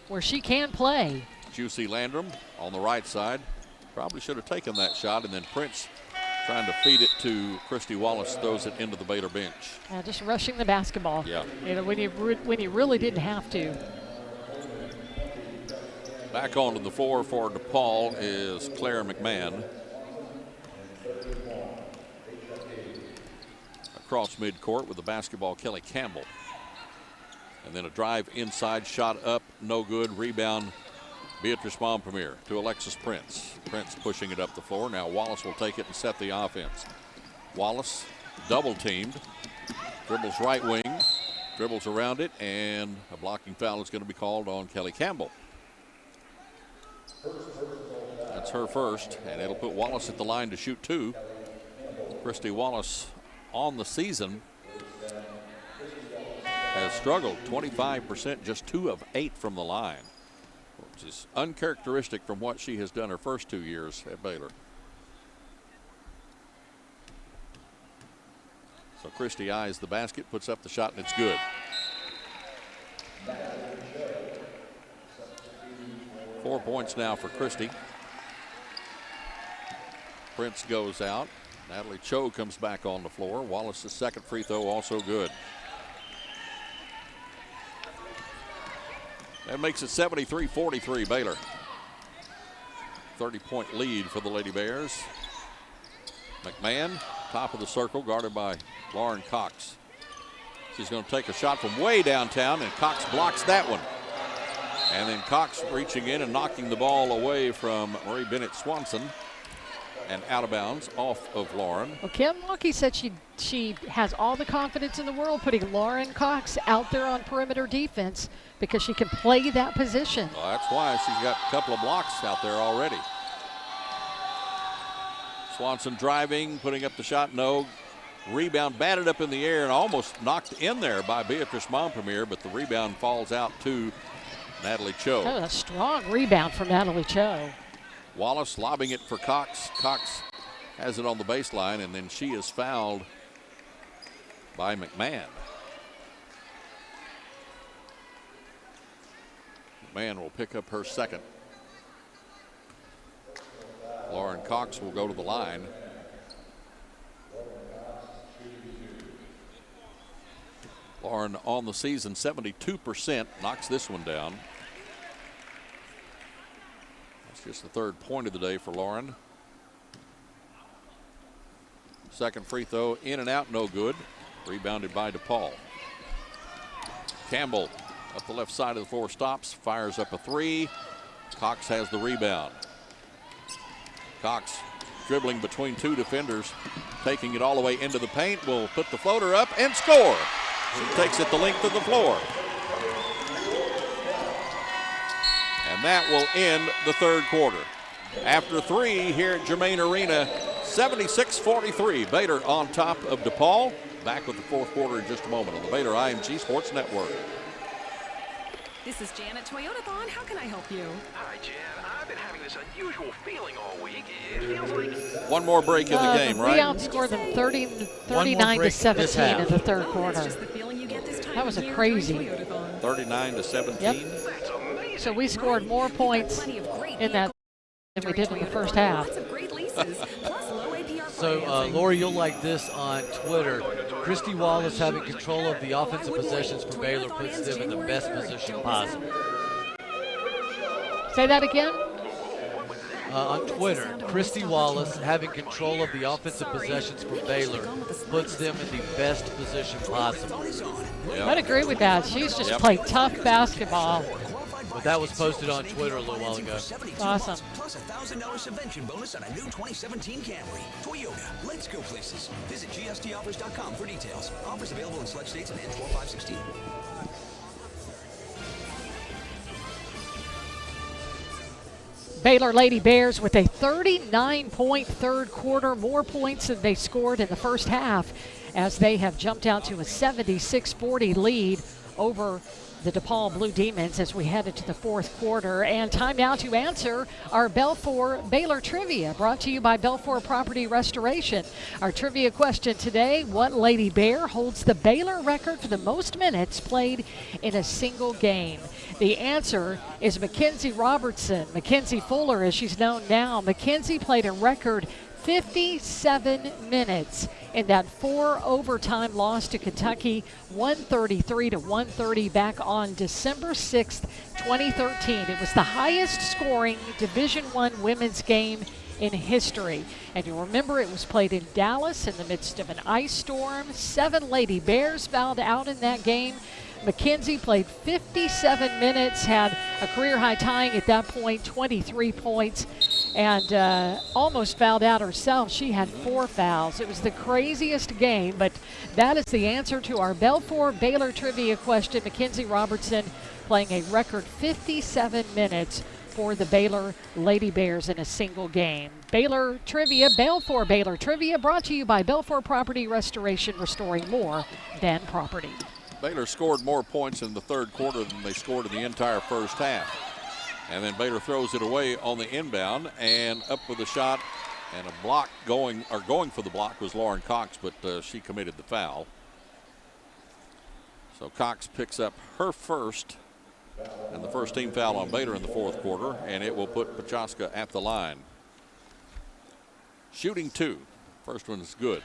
where she can play. Juicy Landrum on the right side. Probably should have taken that shot, and then Prince trying to feed it to Christy Wallace, throws it into the Baylor bench. Just rushing the basketball. Yeah. You know, when you really didn't have to. Back onto the floor for DePaul is Claire McMahon. Across midcourt with the basketball, Kelly Campbell. And then a drive inside, shot up, no good. Rebound, Beatrice Montpremier to Alexis Prince. Prince pushing it up the floor. Now Wallace will take it and set the offense. Wallace double teamed, dribbles right wing, dribbles around it, and a blocking foul is going to be called on Kelly Campbell. That's her first, and it'll put Wallace at the line to shoot 2. Christy Wallace on the season has struggled. 25%, just 2 of 8 from the line, which is uncharacteristic from what she has done her first 2 years at Baylor. So Christy eyes the basket, puts up the shot, and it's good. Four points now for Christy. Prince goes out. Natalie Cho comes back on the floor. Wallace's second free throw also good. That makes it 73-43 Baylor. 30-point lead for the Lady Bears. McMahon, top of the circle, guarded by Lauren Cox. She's going to take a shot from way downtown, and Cox blocks that one. And then Cox reaching in and knocking the ball away from Marie Bennett Swanson, and out of bounds off of Lauren. Well, Kim Walkie said she has all the confidence in the world putting Lauren Cox out there on perimeter defense because she can play that position. Well, that's why she's got a couple of blocks out there already. Swanson driving, putting up the shot, no. Rebound batted up in the air and almost knocked in there by Beatrice Montpremier, but the rebound falls out to Natalie Cho. Oh, a strong rebound from Natalie Cho. Wallace lobbing it for Cox. Cox has it on the baseline, and then she is fouled by McMahon. McMahon will pick up her second. Lauren Cox will go to the line. Lauren on the season 72%, knocks this one down. That's just the third point of the day for Lauren. Second free throw in and out, no good. Rebounded by DePaul. Campbell up the left side of the floor, stops, fires up a three. Cox has the rebound. Cox dribbling between two defenders, taking it all the way into the paint, will put the floater up and score. She takes it the length of the floor. And that will end the third quarter. After three here at Germain Arena, 76-43. Baylor on top of DePaul. Back with the fourth quarter in just a moment on the Baylor IMG Sports Network. This is Jan at Toyotathon. How can I help you? Hi, Jan. I've been having this unusual feeling all week. It feels like... One more break in the game, right? We outscored them 39 to 17 in the third quarter. That was a crazy. 39 to 17. Yep. So we scored more points in that than we did in the first half. So, Lori, you'll like this on Twitter. Christy Wallace having control of the offensive possessions for Baylor puts them in the best position possible. Say that again? On Twitter, Christy Wallace having control of the offensive possessions for Baylor puts them in the best position possible. Yep. I'd agree with that. She's just played tough basketball. But that was posted on Twitter a little while ago. Awesome. Plus a $1,000 subvention bonus on a new 2017 Camry. Toyota, let's go places. Visit gstoffers.com for details. Offers available in select states and ends 4/5/16. Baylor Lady Bears with a 39-point third quarter, more points than they scored in the first half, as they have jumped out to a 76-40 lead over the DePaul Blue Demons as we head into the fourth quarter. And time now to answer our Belfour Baylor trivia, brought to you by Belfour Property Restoration. Our trivia question today: what Lady Bear holds the Baylor record for the most minutes played in a single game? The answer is Mackenzie Robertson. Mackenzie Fuller, as she's known now. Mackenzie played a record 57 minutes in that 4 overtime loss to Kentucky, 133 to 130 back on December 6th, 2013. It was the highest scoring Division I women's game in history. And you'll remember it was played in Dallas in the midst of an ice storm. 7 Lady Bears fouled out in that game. Mackenzie played 57 minutes, had a career-high tying at that point, 23 points, and almost fouled out herself. She had 4 fouls. It was the craziest game, but that is the answer to our Belfour Baylor trivia question. Mackenzie Robertson playing a record 57 minutes for the Baylor Lady Bears in a single game. Baylor trivia, Belfour Baylor trivia, brought to you by Belfour Property Restoration, restoring more than property. Baylor scored more points in the third quarter than they scored in the entire first half. And then Baylor throws it away on the inbound, and up with a shot and a block going for the block was Lauren Cox, but she committed the foul. So Cox picks up her first and the first team foul on Baylor in the fourth quarter, and it will put Pachaska at the line. Shooting 2. First one is good.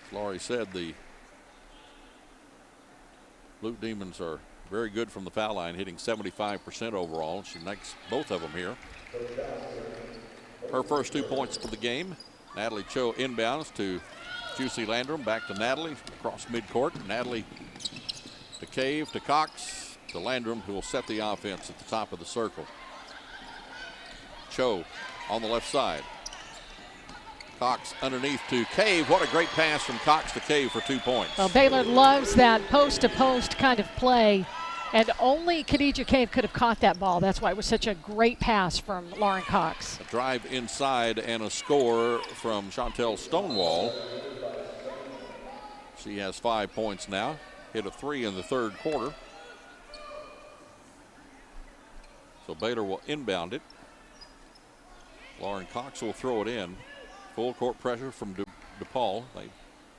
As Laurie said, the Blue Demons are very good from the foul line, hitting 75% overall. She makes both of them here. Her first 2 points for the game. Natalie Cho inbounds to Juicy Landrum, back to Natalie, across midcourt. Natalie to Cave, to Cox, to Landrum, who will set the offense at the top of the circle. Cho on the left side. Cox underneath to Cave. What a great pass from Cox to Cave for 2 points. Well, Baylor loves that post-to-post kind of play, And only Khadijah Cave could have caught that ball. That's why it was such a great pass from Lauren Cox. A drive inside and a score from Chantel Stonewall. She has 5 points now. Hit a 3 in the third quarter. So Baylor will inbound it. Lauren Cox will throw it in. Full court pressure from DePaul. They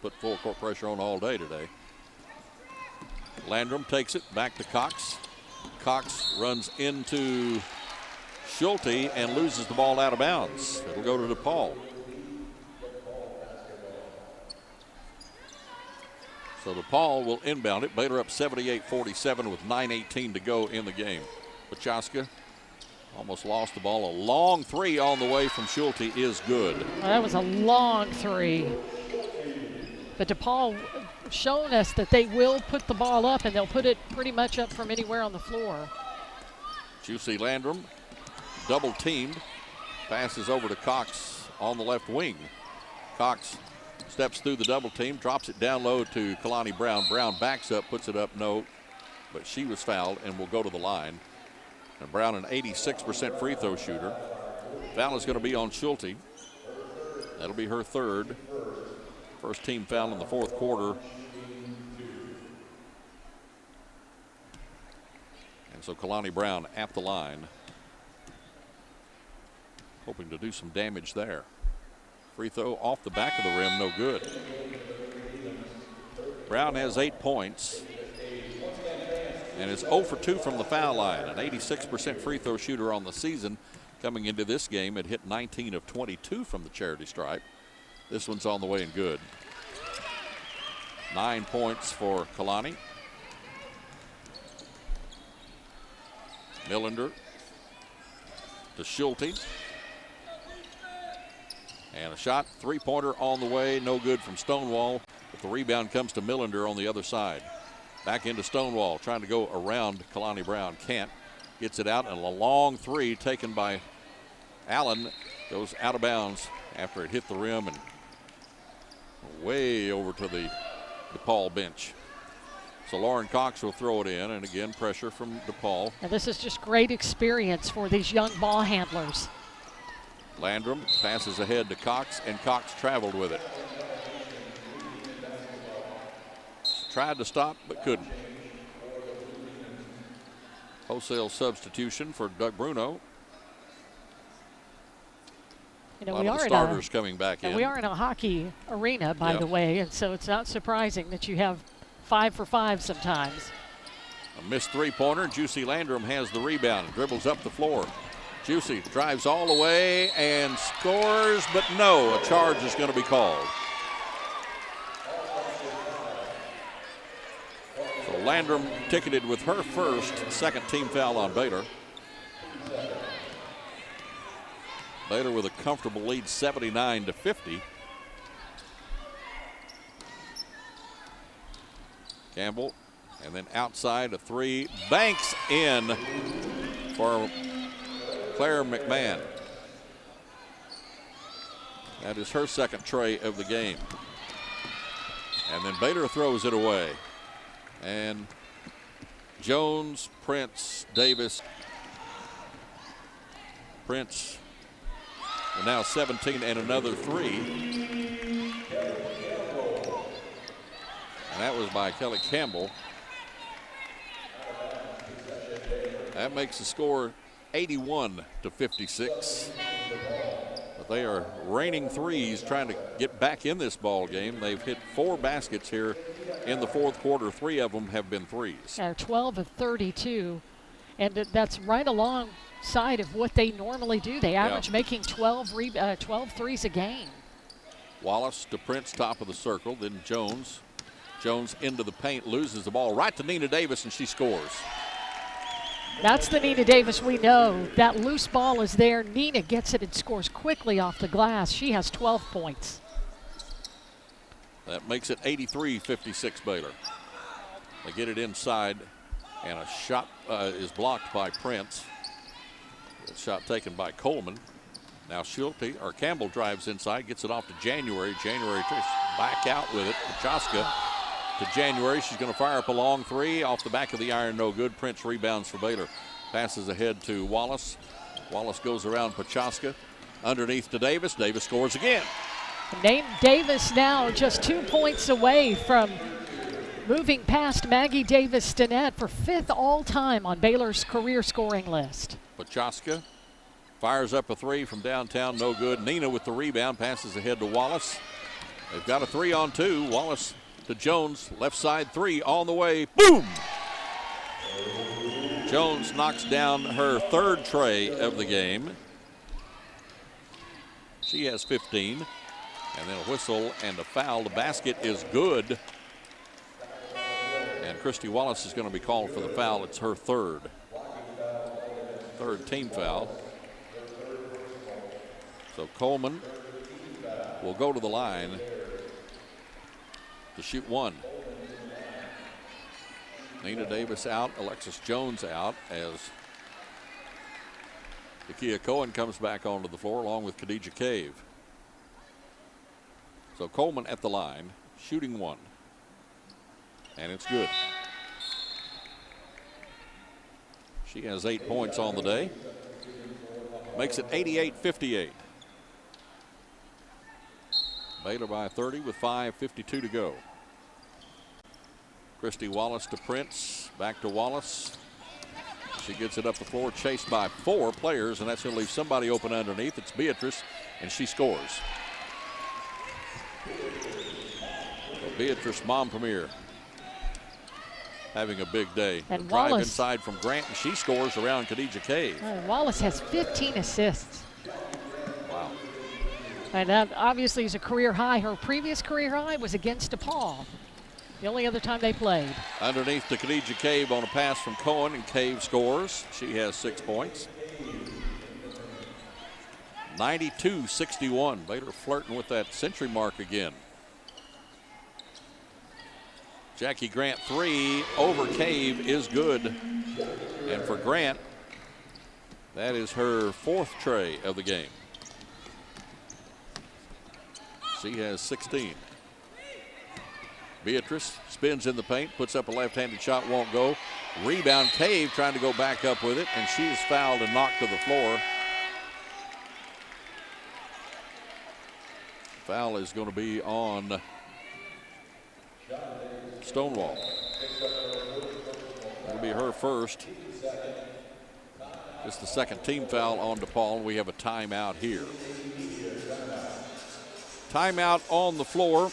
put full court pressure on all day today. Landrum takes it back to Cox. Cox runs into Schulte and loses the ball out of bounds. It'll go to DePaul. So DePaul will inbound it. Baylor up 78-47 with 9:18 to go in the game. Pachaska almost lost the ball. A long three on the way from Schulte is good. Well, that was a long three. But DePaul showing us that they will put the ball up, and they'll put it pretty much up from anywhere on the floor. Juicy Landrum double teamed. Passes over to Cox on the left wing. Cox steps through the double team, drops it down low to Kalani Brown. Brown backs up, puts it up, no. But she was fouled and will go to the line. And Brown, an 86% free throw shooter. Foul is going to be on Schulte. That'll be her third. First team foul in the fourth quarter. And so Kalani Brown at the line. Hoping to do some damage there. Free throw off the back of the rim, no good. Brown has 8 points. And it's 0 for 2 from the foul line. An 86% free throw shooter on the season. Coming into this game, it hit 19 of 22 from the charity stripe. This one's on the way and good. 9 points for Kalani. Millender to Schulte. And a shot, three-pointer on the way, no good from Stonewall. But the rebound comes to Millender on the other side. Back into Stonewall, trying to go around Kalani Brown. Can't. Gets it out, and a long three taken by Allen. Goes out of bounds after it hit the rim and way over to the DePaul bench. So Lauren Cox will throw it in, and again, pressure from DePaul. And this is just great experience for these young ball handlers. Landrum passes ahead to Cox, and Cox traveled with it. Tried to stop, but couldn't. Wholesale substitution for Doug Bruno. You know, a lot of the starters coming back in. We are in a hockey arena, by the way, and so it's not surprising that you have 5 for 5 sometimes. A missed three-pointer. Juicy Landrum has the rebound and dribbles up the floor. Juicy drives all the way and scores, but no, a charge is going to be called. So Landrum ticketed with her first, second team foul on Baylor. Baylor with a comfortable lead, 79-50. Campbell, and then outside a three, banks in for Claire McMahon. That is her second tray of the game. And then Baylor throws it away. And Jones, Prince, Davis. Prince now 17 and another three. And that was by Kelly Campbell. That makes the score 81-56. But they are raining threes, trying to get back in this ball game. They've hit 4 baskets here in the fourth quarter. 3 of them have been threes. 12 of 32, and that's right alongside of what they normally do. They average making 12 threes a game. Wallace to Prince, top of the circle. Then Jones. Jones into the paint, loses the ball right to Nina Davis, and she scores. That's the Nina Davis we know. That loose ball is there. Nina gets it and scores quickly off the glass. She has 12 points. That makes it 83-56 Baylor. They get it inside, and a shot is blocked by Prince. A shot taken by Coleman. Now Campbell drives inside, gets it off to January. January back out with it. Pachaska to January. She's going to fire up a long three off the back of the iron, no good. Prince rebounds for Baylor. Passes ahead to Wallace. Wallace goes around Pachaska. Underneath to Davis. Davis scores again. Nate Davis now just 2 points away from moving past Maggie Davis Stinnett for 5th all-time on Baylor's career scoring list. Pachaska fires up a three from downtown, no good. Nina with the rebound, passes ahead to Wallace. They've got a 3-on-2. Wallace to Jones, left side three on the way. Boom! Jones knocks down her 3rd tray of the game. She has 15. And then a whistle and a foul. The basket is good. And Christy Wallace is going to be called for the foul. It's her 3rd team foul. So Coleman will go to the line to shoot one. Nina Davis out, Alexis Jones out as Takia Cohen comes back onto the floor along with Khadijah Cave. So Coleman at the line, shooting one. And it's good. She has 8 points on the day. Makes it 88-58. Baylor by 30 with 5:52 to go. Christy Wallace to Prince, back to Wallace. She gets it up the floor, chased by 4 players, and that's going to leave somebody open underneath. It's Beatrice, and she scores. Beatrice Montpremier having a big day. And drive Wallace inside from Grant, and she scores around Khadijah Cave. Wallace has 15 assists. Wow. And that obviously is a career high. Her previous career high was against DePaul, the only other time they played. Underneath to Khadijah Cave on a pass from Cohen, and Cave scores. She has 6 points. 92-61. Baylor flirting with that century mark again. Jackie Grant 3 over Cave is good. And for Grant, that is her 4th tray of the game. She has 16. Beatrice spins in the paint, puts up a left-handed shot, won't go. Rebound, Cave trying to go back up with it, and she is fouled and knocked to the floor. Foul is going to be on Stonewall. It'll be her first. It's the 2nd team foul on DePaul. We have a timeout here. Timeout on the floor.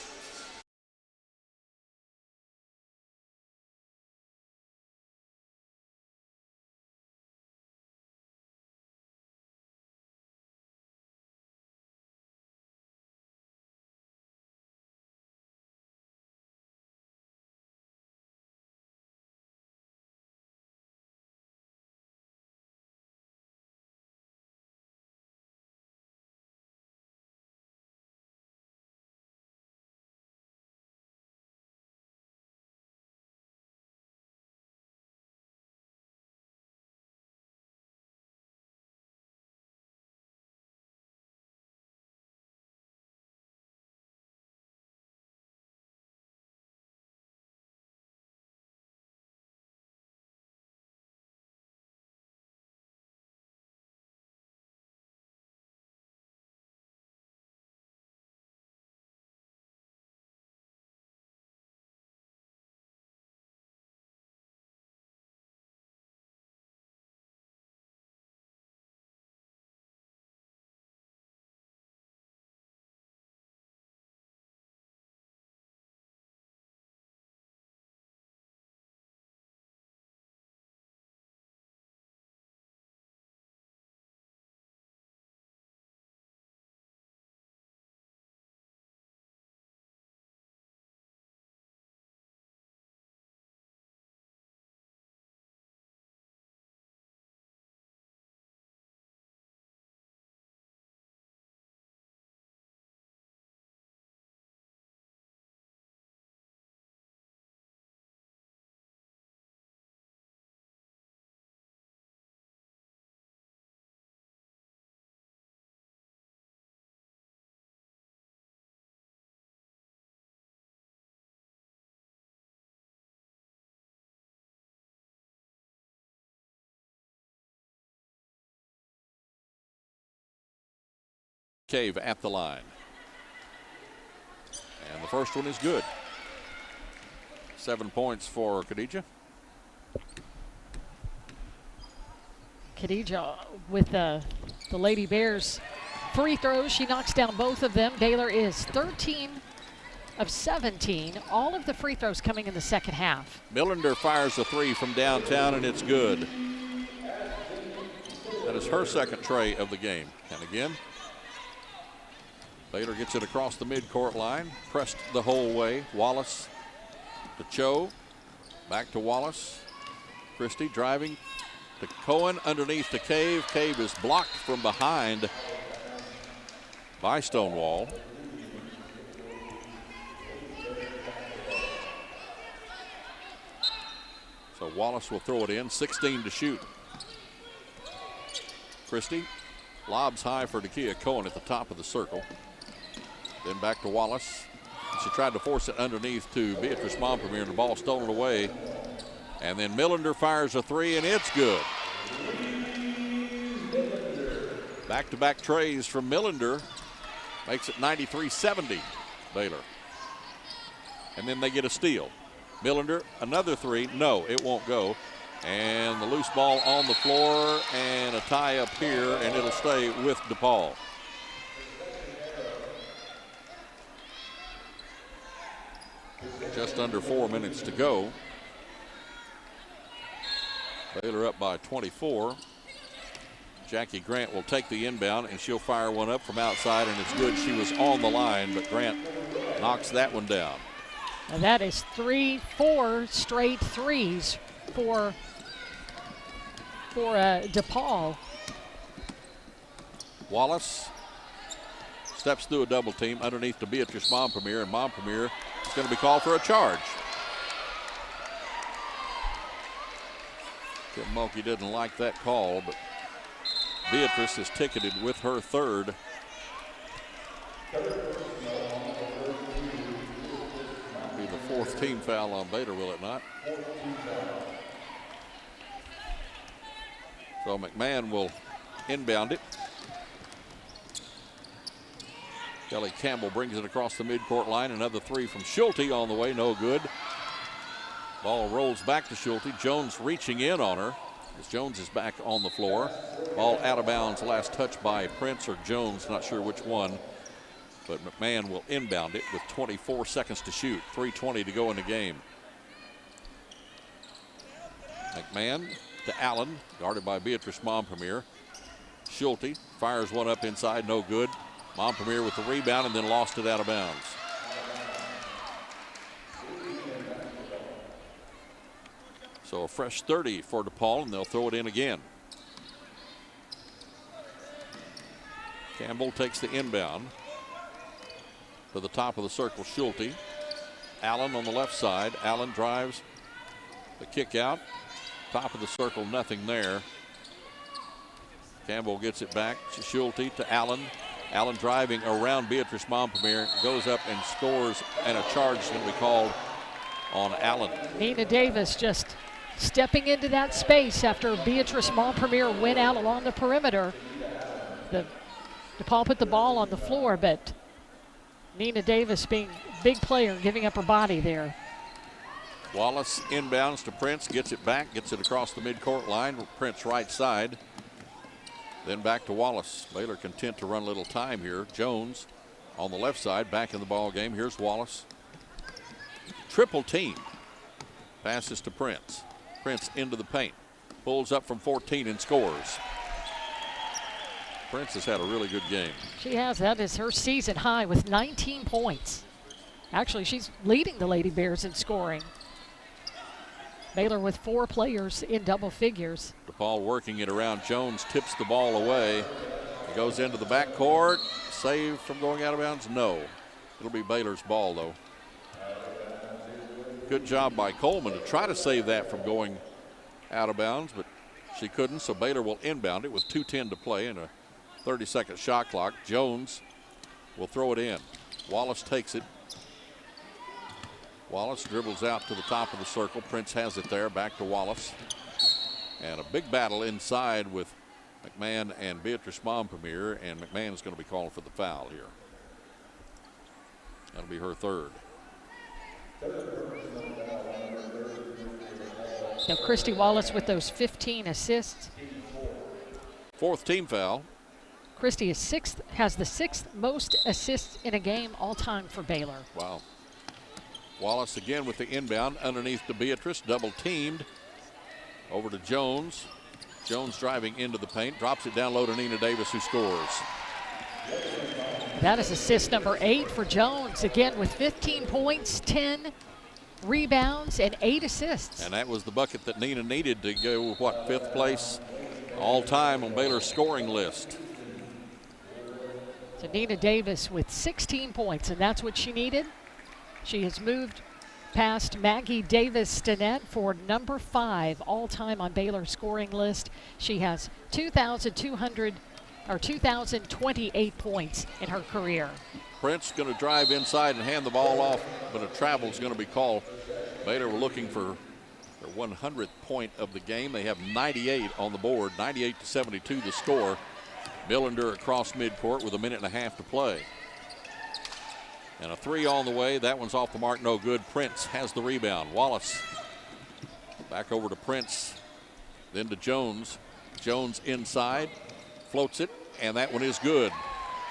Cave at the line. And the first one is good. 7 points for Khadijah. Khadijah with the Lady Bears free throws. She knocks down both of them. Baylor is 13 of 17. All of the free throws coming in the second half. Millender fires a three from downtown, and it's good. That is her second tray of the game. And again, Baylor gets it across the midcourt line, pressed the whole way. Wallace to Cho, back to Wallace. Christie driving to Cohen, underneath to Cave. Cave is blocked from behind by Stonewall. So Wallace will throw it in, 16 to shoot. Christie lobs high for Dakia Cohen at the top of the circle. Then back to Wallace. She tried to force it underneath to Beatrice Montpremier, and the ball stolen away. And then Millender fires a three, and it's good. Back-to-back trays from Millender makes it 93-70, Baylor. And then they get a steal. Millender, another three. No, it won't go. And the loose ball on the floor, and a tie up here, and it'll stay with DePaul. Just under 4 minutes to go. Baylor up by 24. Jackie Grant will take the inbound, and she'll fire one up from outside, and it's good. She was on the line, but Grant knocks that one down. And that is 4 straight threes for DePaul. Wallace steps through a double team underneath to Beatrice Montpremier, and Montpremier is going to be called for a charge. Tim Mulkey didn't like that call, but Beatrice is ticketed with her third. Be the fourth team foul on Baylor, will it not? So McMahon will inbound it. Kelly Campbell brings it across the midcourt line. Another three from Schulte on the way, no good. Ball rolls back to Schulte. Jones reaching in on her as Jones is back on the floor. Ball out of bounds, last touch by Prince or Jones, not sure which one. But McMahon will inbound it with 24 seconds to shoot. 3:20 to go in the game. McMahon to Allen, guarded by Beatrice Montpremier. Schulte fires one up inside, no good. Montpremier with the rebound and then lost it out of bounds. So a fresh 30 for DePaul, and they'll throw it in again. Campbell takes the inbound to the top of the circle, Schulte. Allen on the left side. Allen drives the kick out. Top of the circle, nothing there. Campbell gets it back to Schulte to Allen. Allen driving around Beatrice Montpremier, goes up and scores, and a charge is going to be called on Allen. Nina Davis just stepping into that space after Beatrice Montpremier went out along the perimeter. DePaul put the ball on the floor, but Nina Davis being a big player, giving up her body there. Wallace inbounds to Prince, gets it back, gets it across the midcourt line. Prince right side. Then back to Wallace. Baylor content to run a little time here. Jones on the left side, back in the ball game. Here's Wallace. Triple team. Passes to Prince. Prince into the paint. Pulls up from 14 and scores. Prince has had a really good game. She has. That is her season high with 19 points. Actually, she's leading the Lady Bears in scoring. Baylor with 4 players in double figures. DePaul working it around. Jones tips the ball away. It goes into the backcourt. Save from going out of bounds? No. It'll be Baylor's ball, though. Good job by Coleman to try to save that from going out of bounds, but she couldn't, so Baylor will inbound it with 2:10 to play and a 30-second shot clock. Jones will throw it in. Wallace takes it. Wallace dribbles out to the top of the circle. Prince has it there, back to Wallace. And a big battle inside with McMahon and Beatrice Montpelier, and McMahon is going to be calling for the foul here. That'll be her third. Now, Christy Wallace with those 15 assists. Fourth team foul. Christy is has the sixth most assists in a game all time for Baylor. Wow. Wallace again with the inbound underneath to Beatrice, double teamed. Over to Jones. Jones driving into the paint, drops it down low to Nina Davis, who scores. That is assist number 8 for Jones, again with 15 points, 10 rebounds, and 8 assists. And that was the bucket that Nina needed to go, what, 5th place all time on Baylor's scoring list. So Nina Davis with 16 points, and that's what she needed. She has moved past Maggie Davis-Stinnett for number 5 all-time on Baylor's scoring list. She has 2,028 points in her career. Prince going to drive inside and hand the ball off, but a travel is going to be called. Baylor were looking for their 100th point of the game. They have 98 on the board, 98-72 the score. Millender across midcourt with a minute and a half to play. And a 3 on the way. That one's off the mark, no good. Prince has the rebound. Wallace back over to Prince, then to Jones. Jones inside, floats it, and that one is good.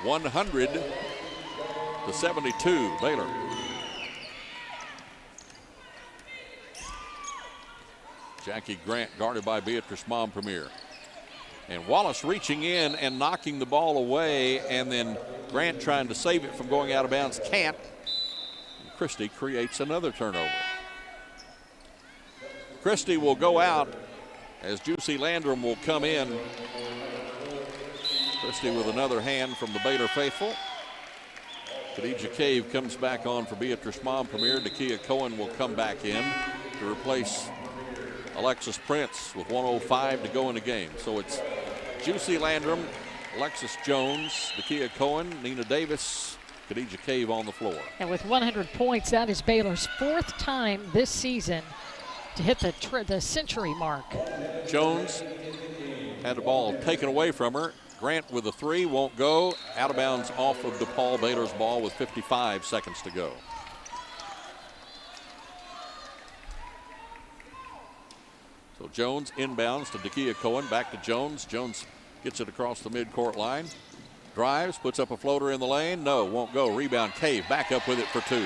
100-72, Baylor. Jackie Grant guarded by Beatrice Montpelier. And Wallace reaching in and knocking the ball away, and then Grant trying to save it from going out of bounds. Can't. And Christie creates another turnover. Christie will go out as Juicy Landrum will come in. Christie with another hand from the Baylor faithful. Khadijah Cave comes back on for Beatrice Montpelier. Nakia Cohen will come back in to replace Alexis Prince with 1:05 to go in the game. So it's Juicy Landrum, Alexis Jones, Nakia Cohen, Nina Davis, Khadijah Cave on the floor. And with 100 points, that is Baylor's 4th time this season to hit the century mark. Jones had the ball taken away from her. Grant with a 3, won't go. Out of bounds off of DePaul. Baylor's ball with 55 seconds to go. So Jones inbounds to Nakia Cohen, back to Jones. Jones gets it across the midcourt line. Drives, puts up a floater in the lane. No, won't go. Rebound, Cave back up with it for 2.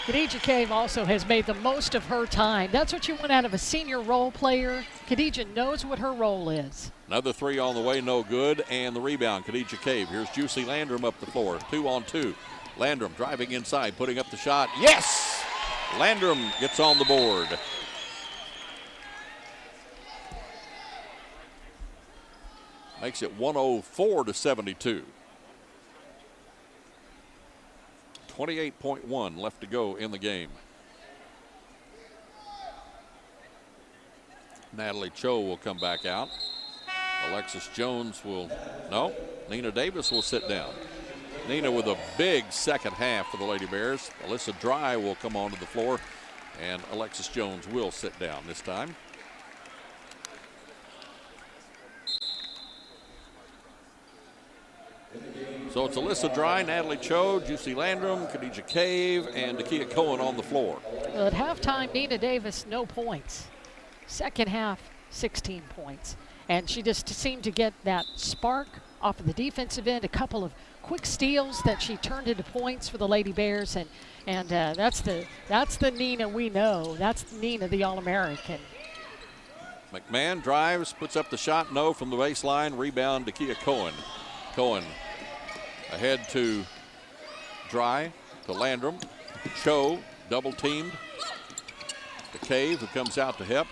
Khadijah Cave also has made the most of her time. That's what you want out of a senior role player. Khadijah knows what her role is. Another 3 on the way, no good. And the rebound, Khadijah Cave. Here's Juicy Landrum up the floor, 2-on-2. Landrum driving inside, putting up the shot. Yes! Landrum gets on the board. Makes it 104-72. 28.1 left to go in the game. Natalie Cho will come back out. Alexis Jones will, no, Nina Davis will sit down. Nina with a big second half for the Lady Bears. Alyssa Dry will come onto the floor, and Alexis Jones will sit down this time. So it's Alyssa Dry, Natalie Cho, Juicy Landrum, Khadijah Cave, and Nakia Cohen on the floor. Well, at halftime, Nina Davis, no points. Second half, 16 points. And she just seemed to get that spark off of the defensive end, a couple of quick steals that she turned into points for the Lady Bears, and that's the Nina we know. That's Nina, the All-American. McMahon drives, puts up the shot, no from the baseline. Rebound, Nakia Cohen. Cohen ahead to Dry, to Landrum. Cho double teamed. To Cave, who comes out to help.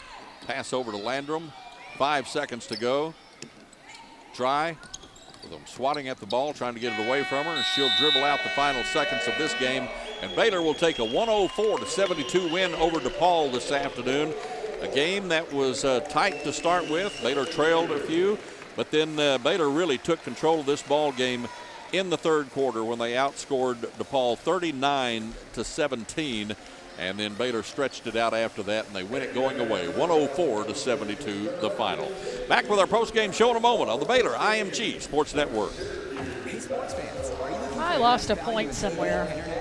Pass over to Landrum. 5 seconds to go. Dry with them swatting at the ball, trying to get it away from her, and she'll dribble out the final seconds of this game. And Baylor will take a 104-72 win over DePaul this afternoon. A game that was tight to start with. Baylor trailed a few, but then Baylor really took control of this ball game in the third quarter when they outscored DePaul 39-17. And then Baylor stretched it out after that, and they win it going away. 104-72 the final. Back with our post-game show in a moment on the Baylor IMG Sports Network. Hey, sports fans, are you looking I lost a point somewhere.